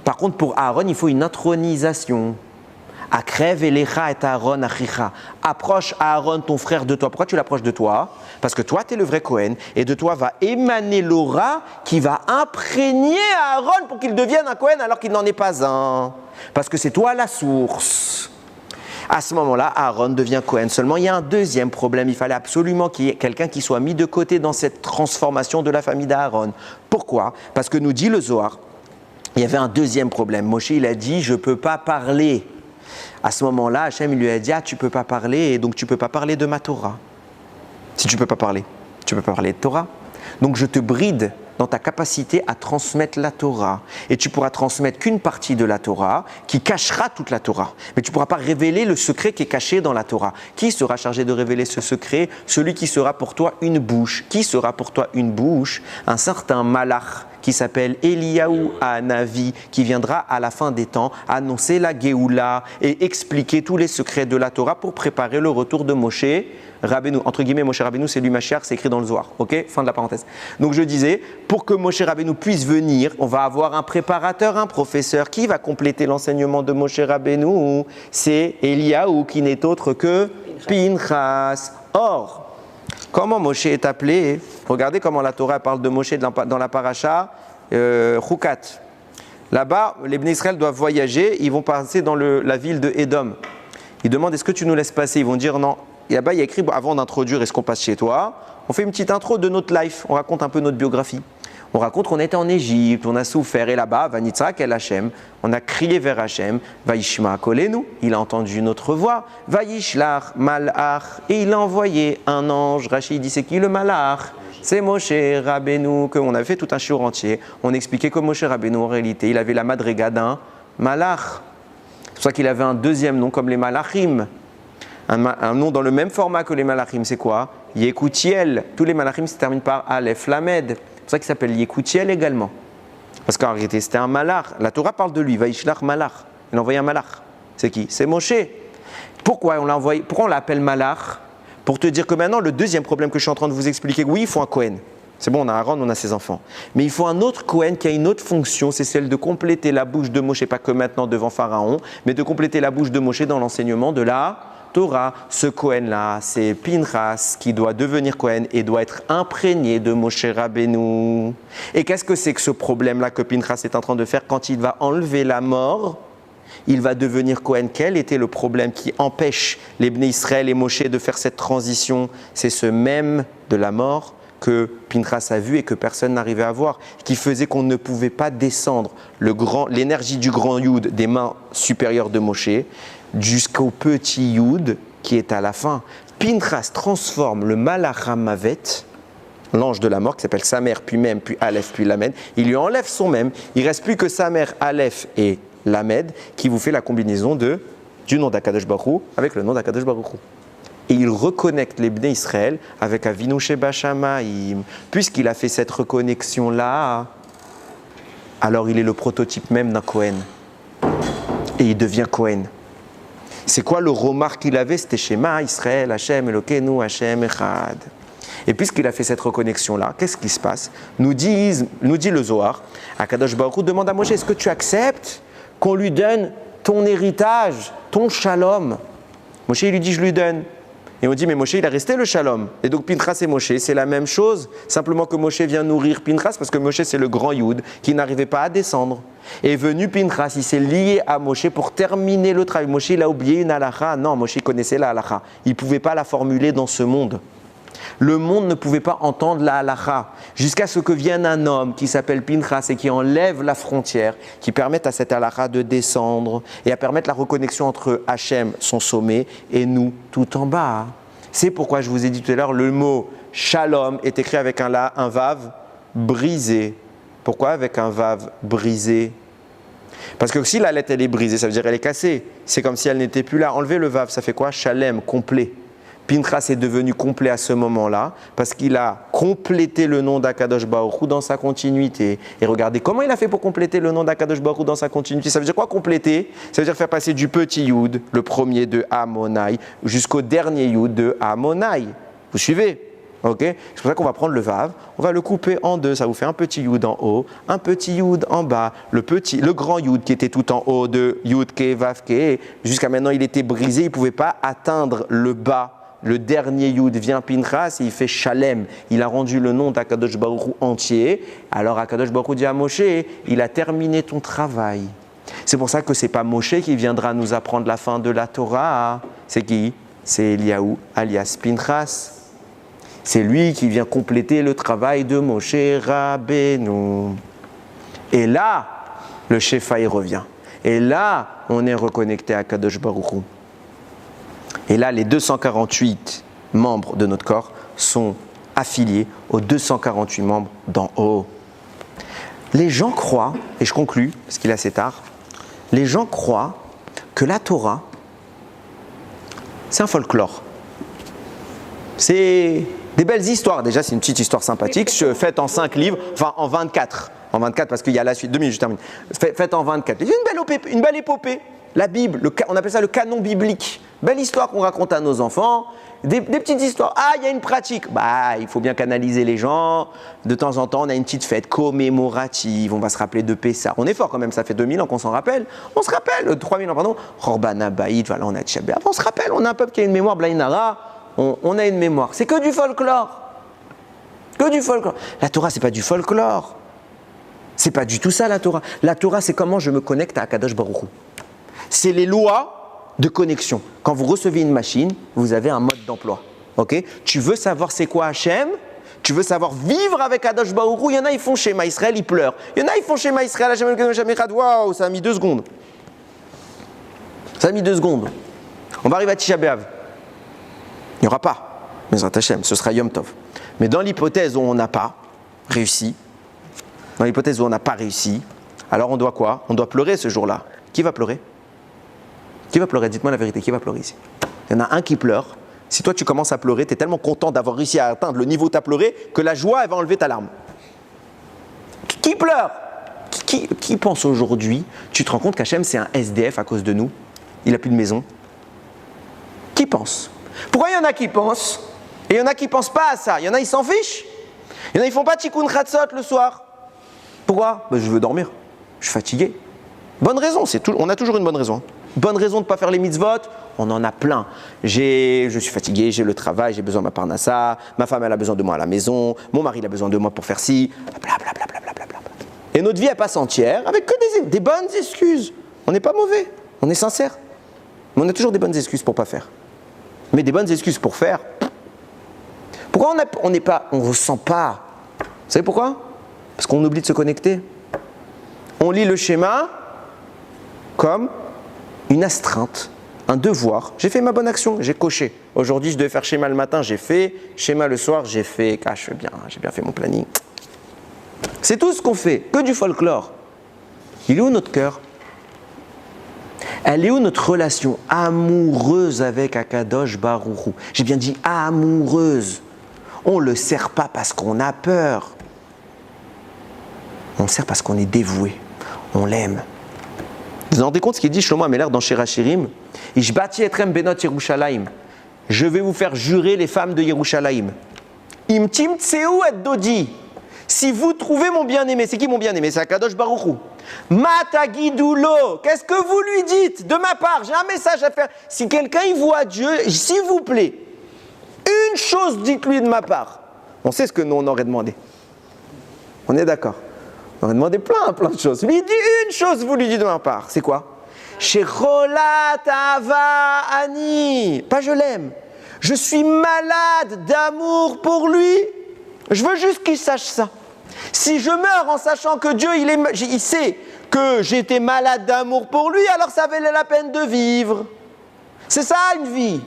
Par contre, pour Aaron, il faut une intronisation. Akrev elecha et Aaron achicha. Approche Aaron, ton frère, de toi. Pourquoi tu l'approches de toi? Parce que toi, tu es le vrai Kohen. Et de toi va émaner l'aura qui va imprégner Aaron pour qu'il devienne un Kohen alors qu'il n'en est pas un. Parce que c'est toi la source. À ce moment-là, Aaron devient Kohen. Seulement, il y a un deuxième problème. Il fallait absolument qu'il y ait quelqu'un qui soit mis de côté dans cette transformation de la famille d'Aaron. Pourquoi? Parce que nous dit le Zohar, il y avait un deuxième problème. Moshe, il a dit, je ne peux pas parler. À ce moment-là, Hachem, il lui a dit, ah, tu ne peux pas parler, et donc tu ne peux pas parler de ma Torah. Si tu ne peux pas parler, tu ne peux pas parler de Torah. Donc je te bride dans ta capacité à transmettre la Torah. Et tu pourras transmettre qu'une partie de la Torah qui cachera toute la Torah. Mais tu ne pourras pas révéler le secret qui est caché dans la Torah. Qui sera chargé de révéler ce secret? Celui qui sera pour toi une bouche. Qui sera pour toi une bouche? Un certain malach qui s'appelle Eliyahu Hanavi, qui viendra à la fin des temps annoncer la Géoula et expliquer tous les secrets de la Torah pour préparer le retour de Moshe Rabbeinu. Entre guillemets, Moshe Rabbeinu, c'est lui Mashiach, c'est écrit dans le Zohar. Ok, fin de la parenthèse. Donc je disais, pour que Moshe Rabbeinu puisse venir, on va avoir un préparateur, un professeur qui va compléter l'enseignement de Moshe Rabbeinu. C'est Eliyahu qui n'est autre que Pinchas. Or, comment Moshe est appelé? Regardez comment la Torah parle de Moshe dans la paracha Chukat. Là-bas, les Bnei Israël doivent voyager, ils vont passer dans la ville de Édom. Ils demandent, est-ce que tu nous laisses passer? Ils vont dire non. Et là-bas, il y a écrit, avant d'introduire, est-ce qu'on passe chez toi? On fait une petite intro de notre life, on raconte un peu notre biographie. On raconte qu'on était en Égypte, on a souffert, et là-bas, Vanitzrak el Hashem, on a crié vers Hashem, Vaishma kolenu, il a entendu notre voix, Vaishlach malach, et il a envoyé un ange. Rachid dit, c'est qui le malach? C'est Moshe Rabbeinu, qu'on avait fait tout un shiur entier. On expliquait que Moshe Rabbeinu, en réalité, il avait la madriga d'un malach. C'est pour ça qu'il avait un deuxième nom comme les malachim. Un nom dans le même format que les malachim, c'est quoi? Yekutiel. Tous les malachim se terminent par Aleph Lamed. C'est pour ça qu'il s'appelle Yekutiel également. Parce qu'en réalité, c'était un malach. La Torah parle de lui, Vaishlach malach. Il a envoyé un malach. C'est qui? C'est Moshe. Pourquoi on l'appelle malach? Pour te dire que maintenant, le deuxième problème que je suis en train de vous expliquer, oui, il faut un Kohen. C'est bon, on a Aaron, on a ses enfants. Mais il faut un autre Kohen qui a une autre fonction, c'est celle de compléter la bouche de Moshe, pas que maintenant devant Pharaon, mais de compléter la bouche de Moshe dans l'enseignement de la Torah. Ce Kohen-là, c'est Pinchas qui doit devenir Kohen et doit être imprégné de Moshe Rabbeinu. Et qu'est-ce que c'est que ce problème-là que Pinchas est en train de faire quand il va enlever la mort? Il va devenir Kohen. Quel était le problème qui empêche les Bnei Israël et Moshe de faire cette transition? C'est ce même de la mort que Pinchas a vu et que personne n'arrivait à voir, qui faisait qu'on ne pouvait pas descendre l'énergie du grand Yud des mains supérieures de Moshe jusqu'au petit Yud qui est à la fin. Pinchas transforme le Malach HaMavet l'ange de la mort, qui s'appelle Samer, puis Mem, puis Aleph, puis Lamed. Il lui enlève son Mem. Il ne reste plus que Samer, Aleph et Lamed, qui vous fait la combinaison du nom d'Akadosh Baruch Hu avec le nom d'Akadosh Baruch Hu. Et il reconnecte les Bnei Israël avec Avinu Sheba Shamayim. Puisqu'il a fait cette reconnexion-là, alors il est le prototype même d'un Kohen. Et il devient Kohen. C'est quoi le remords qu'il avait? C'était Shema Israël, Hashem Elokeinu, Hashem Echad. Et puisqu'il a fait cette reconnexion-là, qu'est-ce qui se passe? Nous dit le Zohar, Akadosh Baruch Hu demande à Moshe, est-ce que tu acceptes qu'on lui donne ton héritage, ton shalom? Moshe, il lui dit, je lui donne. Et on dit, mais Moshe, il a resté le shalom. Et donc Pinchas et Moshe, c'est la même chose, simplement que Moshe vient nourrir Pinchas, parce que Moshe, c'est le grand Yud qui n'arrivait pas à descendre. Et venu Pinchas, il s'est lié à Moshe pour terminer le travail. Moshe, il a oublié une halakha. Non, Moshe connaissait la halakha. Il ne pouvait pas la formuler dans ce monde. Le monde ne pouvait pas entendre la halakha jusqu'à ce que vienne un homme qui s'appelle Pinchas et qui enlève la frontière, qui permette à cette halakha de descendre et à permettre la reconnexion entre Hachem, son sommet, et nous, tout en bas. C'est pourquoi je vous ai dit tout à l'heure, le mot shalom est écrit avec un vav brisé. Pourquoi avec un vav brisé? Parce que si la lettre elle est brisée, ça veut dire elle est cassée. C'est comme si elle n'était plus là. Enlever le vav, ça fait quoi? Shalem, complet. Pinchas est devenu complet à ce moment-là parce qu'il a complété le nom d'Akadosh Baruch Hu dans sa continuité. Et regardez comment il a fait pour compléter le nom d'Akadosh Baruch Hu dans sa continuité. Ça veut dire quoi compléter? Ça veut dire faire passer du petit Yud, le premier de Amonai, jusqu'au dernier Yud de Amonai. Vous suivez? Ok? C'est pour ça qu'on va prendre le Vav, on va le couper en deux. Ça vous fait un petit Yud en haut, un petit Yud en bas. Le grand Yud qui était tout en haut de Yud Ke Vav Ke, jusqu'à maintenant il était brisé, il ne pouvait pas atteindre le bas. Le dernier Yud vient Pinchas et il fait Shalem. Il a rendu le nom d'Akadosh Baruch Hu entier. Alors Akadosh Baruch Hu dit à Moshe, il a terminé ton travail. C'est pour ça que ce n'est pas Moshe qui viendra nous apprendre la fin de la Torah. C'est qui? C'est Eliyahu alias Pinchas. C'est lui qui vient compléter le travail de Moshe Rabbeinu. Et là, le Shefaï revient. Et là, on est reconnecté à Akadosh Baruch Hu. Et là, les 248 membres de notre corps sont affiliés aux 248 membres d'en haut. Les gens croient, et je conclus, parce qu'il est assez tard, les gens croient que la Torah, c'est un folklore. C'est des belles histoires. Déjà, c'est une petite histoire sympathique, faite en 5 livres, enfin en 24. En 24, parce qu'il y a la suite. 2 minutes, je termine. Faite en 24. Une belle épopée. La Bible, on appelle ça le canon biblique. Belle histoire qu'on raconte à nos enfants, des petites histoires. Ah, il y a une pratique. Il faut bien canaliser les gens. De temps en temps, on a une petite fête commémorative. On va se rappeler de Pessah. On est fort quand même, ça fait 2000 ans qu'on s'en rappelle. On se rappelle, 3000 ans, pardon. Korban Habayit, voilà, on a Tisha B'Av. On se rappelle, on a un peuple qui a une mémoire, Blainara. On a une mémoire. C'est que du folklore. Que du folklore. La Torah, c'est pas du folklore. C'est pas du tout ça, la Torah. La Torah, c'est comment je me connecte à Akadosh Baruch Hu. C'est les lois de connexion. Quand vous recevez une machine, vous avez un mode d'emploi. Okay? Tu veux savoir c'est quoi Hachem? Tu veux savoir vivre avec Akadosh Baruch Hu? Il y en a, ils font Shema Israël, ils pleurent. Il y en a, ils font Shema Israël, Hachem Elokeinu Hachem Echad. Waouh, ça a mis 2 secondes. Ça a mis 2 secondes. On va arriver à Tisha B'Av. Il n'y aura pas. Mais Hachem, ce sera Yom Tov. Mais dans l'hypothèse où on n'a pas réussi, alors on doit quoi? On doit pleurer ce jour-là. Qui va pleurer? Qui va pleurer? Dites-moi la vérité, qui va pleurer ici? Il y en a un qui pleure. Si toi tu commences à pleurer, tu es tellement content d'avoir réussi à atteindre le niveau où tu as pleuré que la joie, elle va enlever ta larme. Qui pleure? Qui pense aujourd'hui? Tu te rends compte qu'Hachem c'est un SDF à cause de nous? Il n'a plus de maison. Qui pense? Pourquoi il y en a qui pensent? Et il y en a qui ne pensent pas à ça. Il y en a, ils s'en fichent. Il y en a, ils ne font pas Tikkun Chatzot le soir. Pourquoi? Je veux dormir. Je suis fatigué. Bonne raison, on a toujours une bonne raison. Bonne raison de ne pas faire les mitzvot, on en a plein. Je suis fatigué, j'ai le travail, j'ai besoin de ma parnassa, ma femme elle a besoin de moi à la maison, mon mari il a besoin de moi pour faire ci, blablabla. Et notre vie elle passe entière avec que des bonnes excuses. On n'est pas mauvais, on est sincère. Mais on a toujours des bonnes excuses pour ne pas faire. Mais des bonnes excuses pour faire. Pourquoi on ne ressent pas? Vous savez pourquoi? Parce qu'on oublie de se connecter. On lit le schéma comme une astreinte un devoir. J'ai fait ma bonne action, j'ai coché. Aujourd'hui, je devais faire schéma le matin, j'ai fait. Schéma le soir, j'ai fait. Ah, j'ai bien fait mon planning. C'est tout ce qu'on fait, que du folklore. Il est où notre cœur? Elle est où notre relation amoureuse avec Akadosh Baruch Hu? J'ai bien dit amoureuse. On ne le sert pas parce qu'on a peur. On le sert parce qu'on est dévoué. On l'aime. Vous vous rendez compte ce qu'il dit Shlomo Améler dans Shirachirim? Ishbati etrem benot Yerushalayim. Je vais vous faire jurer les femmes de Yerushalayim. Im timtseu et dodi. Si vous trouvez mon bien-aimé, c'est qui mon bien-aimé? C'est Akadosh Baruch Hu. Matagidulo, qu'est-ce que vous lui dites de ma part? J'ai un message à faire. Si quelqu'un y voit Dieu, s'il vous plaît, une chose dites-lui de ma part. On sait ce que nous on aurait demandé. On est d'accord? On aurait demandé plein de choses. Lui dit une chose, vous lui dites de ma part. C'est quoi? Shecholat ava ani. Pas je l'aime. Je suis malade d'amour pour lui. Je veux juste qu'il sache ça. Si je meurs en sachant que Dieu, il sait que j'étais malade d'amour pour lui, alors ça valait la peine de vivre. C'est ça une vie.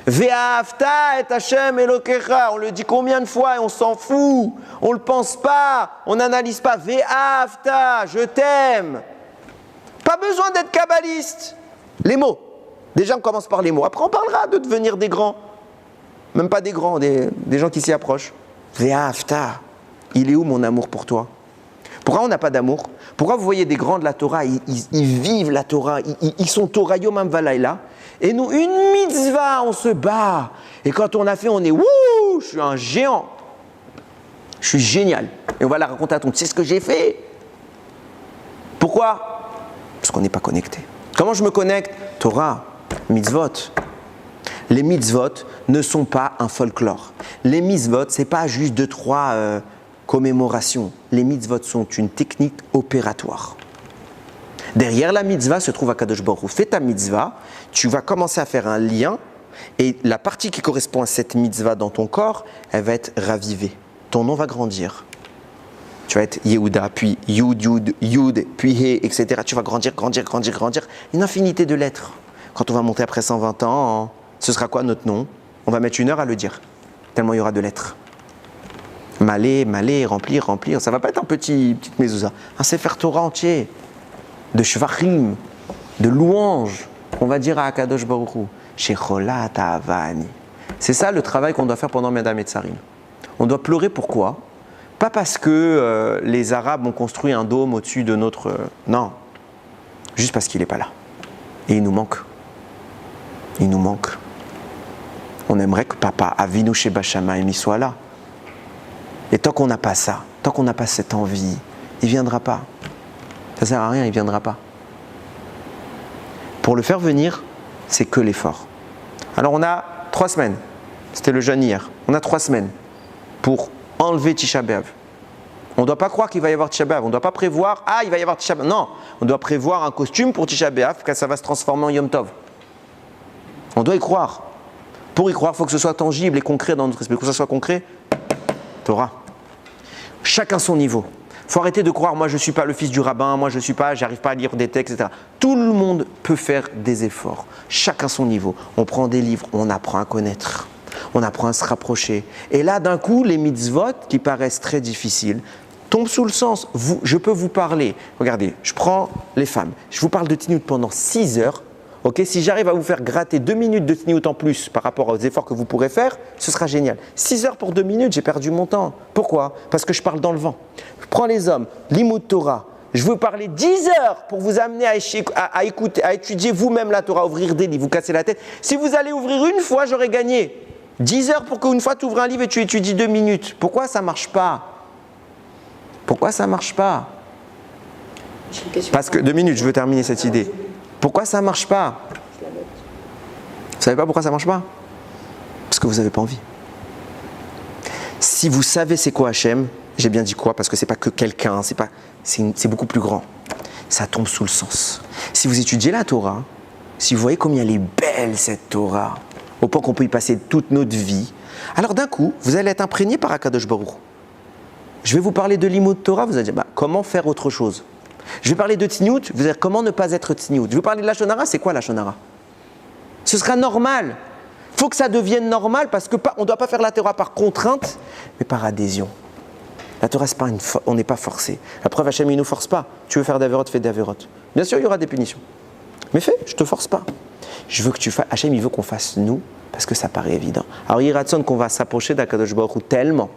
Ve'ahavta et Hashem Elokecha. On le dit combien de fois et on s'en fout. On ne le pense pas, on n'analyse pas. Ve'ahavta, je t'aime. Pas besoin d'être kabbaliste. Les mots. Déjà on commence par les mots. Après on parlera de devenir des grands. Même pas des grands, des gens qui s'y approchent. Ve'ahavta. Il est où mon amour pour toi? Pourquoi on n'a pas d'amour? Pourquoi vous voyez des grands de la Torah, ils vivent la Torah, ils sont Torah Yom Valaila, et nous, une mitzvah, on se bat. Et quand on a fait, on est wouh, je suis un géant. Je suis génial. Et on va la raconter à ton, tu sais ce que j'ai fait? Pourquoi? Parce qu'on n'est pas connecté. Comment je me connecte? Torah, mitzvot. Les mitzvot ne sont pas un folklore. Les mitzvot, ce n'est pas juste 2-3 commémorations. Les mitzvot sont une technique opératoire. Derrière la mitzvah se trouve Akadosh Baruch Hu. Fais ta mitzvah, tu vas commencer à faire un lien et la partie qui correspond à cette mitzvah dans ton corps, elle va être ravivée. Ton nom va grandir. Tu vas être Yehuda, puis Yud, puis He, etc. Tu vas grandir. Une infinité de lettres. Quand on va monter après 120 ans, ce sera quoi notre nom? On va mettre 1 heure à le dire, tellement il y aura de lettres. Malé, remplir. Ça ne va pas être un petite mezouza. Un Sefer Torah entier, de shvachim, de louanges. On va dire à Akadosh Baruch Hu, Shecholat Avani. C'est ça le travail qu'on doit faire pendant Medam et Tsarim. On doit pleurer pourquoi? Pas parce que les Arabes ont construit un dôme au-dessus de notre... non, juste parce qu'il n'est pas là. Et il nous manque. On aimerait que Papa Avinu Sheba Shamayim il soit là. Et tant qu'on n'a pas ça, tant qu'on n'a pas cette envie, il ne viendra pas. Ça ne sert à rien, il ne viendra pas. Pour le faire venir, c'est que l'effort. Alors on a 3 semaines, c'était le jeûne hier, on a 3 semaines pour enlever Tisha B'Av. On ne doit pas croire qu'il va y avoir Tisha B'Av, on ne doit pas prévoir, il va y avoir Tisha B'Av. Non, on doit prévoir un costume pour Tisha B'Av, car ça va se transformer en Yom Tov. On doit y croire. Pour y croire, il faut que ce soit tangible et concret dans notre esprit. Pour que ce soit concret, Torah. Chacun son niveau. Il faut arrêter de croire, moi je ne suis pas le fils du rabbin, moi j'arrive pas à lire des textes, etc. Tout le monde peut faire des efforts. Chacun son niveau. On prend des livres, on apprend à connaître. On apprend à se rapprocher. Et là, d'un coup, les mitzvot, qui paraissent très difficiles, tombent sous le sens. Je peux vous parler. Regardez, je prends les femmes. Je vous parle de Tniout pendant 6 heures. Okay, si j'arrive à vous faire gratter 2 minutes de Tniout en plus par rapport aux efforts que vous pourrez faire, ce sera génial. 6 heures pour 2 minutes, j'ai perdu mon temps. Pourquoi? Parce que je parle dans le vent. Je prends les hommes, Limud Torah. Je veux parler 10 heures pour vous amener à écouter, à étudier vous-même la Torah, ouvrir des livres, vous casser la tête. Si vous allez ouvrir une fois, j'aurai gagné. 10 heures pour qu'une fois tu ouvres un livre et tu étudies 2 minutes. Pourquoi ça ne marche pas? Pourquoi ça ne marche pas? Parce que 2 minutes, je veux terminer cette idée. Pourquoi ça ne marche pas? Vous ne savez pas pourquoi ça ne marche pas? Parce que vous n'avez pas envie. Si vous savez c'est quoi Hachem, j'ai bien dit quoi? Parce que ce n'est pas que quelqu'un, c'est beaucoup plus grand. Ça tombe sous le sens. Si vous étudiez la Torah, si vous voyez combien elle est belle cette Torah, au point qu'on peut y passer toute notre vie, alors d'un coup, vous allez être imprégné par Akadosh Baruch. Je vais vous parler de Limud Torah, vous allez dire comment faire autre chose? Je vais parler de Tniout, vous allez dire comment ne pas être Tniout. Je vais vous parler de la Lachon Hara, c'est quoi la Lachon Hara? Ce sera normal. Il faut que ça devienne normal parce qu'on ne doit pas faire la Torah par contrainte, mais par adhésion. La Torah, on n'est pas forcé. La preuve, Hachem, il ne nous force pas. Tu veux faire d'Averot, fais d'Averot. Bien sûr, il y aura des punitions. Mais fais, je ne te force pas. Je veux que tu fasses. Hachem, il veut qu'on fasse nous, parce que ça paraît évident. Alors, il ratsonne qu'on va s'approcher d'Akadosh Baruch Hu tellement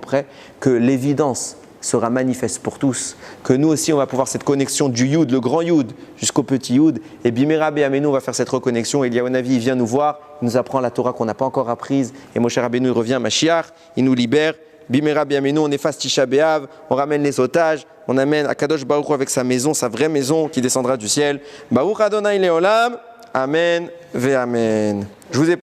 près que l'évidence sera manifeste pour tous. Que nous aussi, on va pouvoir cette connexion du Yud, le grand Yud, jusqu'au petit Yud. Et Bimera Be'amenu, on va faire cette reconnexion. Eliyahu Navi, il vient nous voir, il nous apprend la Torah qu'on n'a pas encore apprise. Et Moshe Rabbeinu, il revient, Mashiach, il nous libère. Bimera Be'amenu, on efface Tisha B'Av, on ramène les otages, on amène Akadosh Baruch Hu avec sa maison, sa vraie maison qui descendra du ciel. Baruch Adonai Leolam. Amen ve Amen. Je vous ai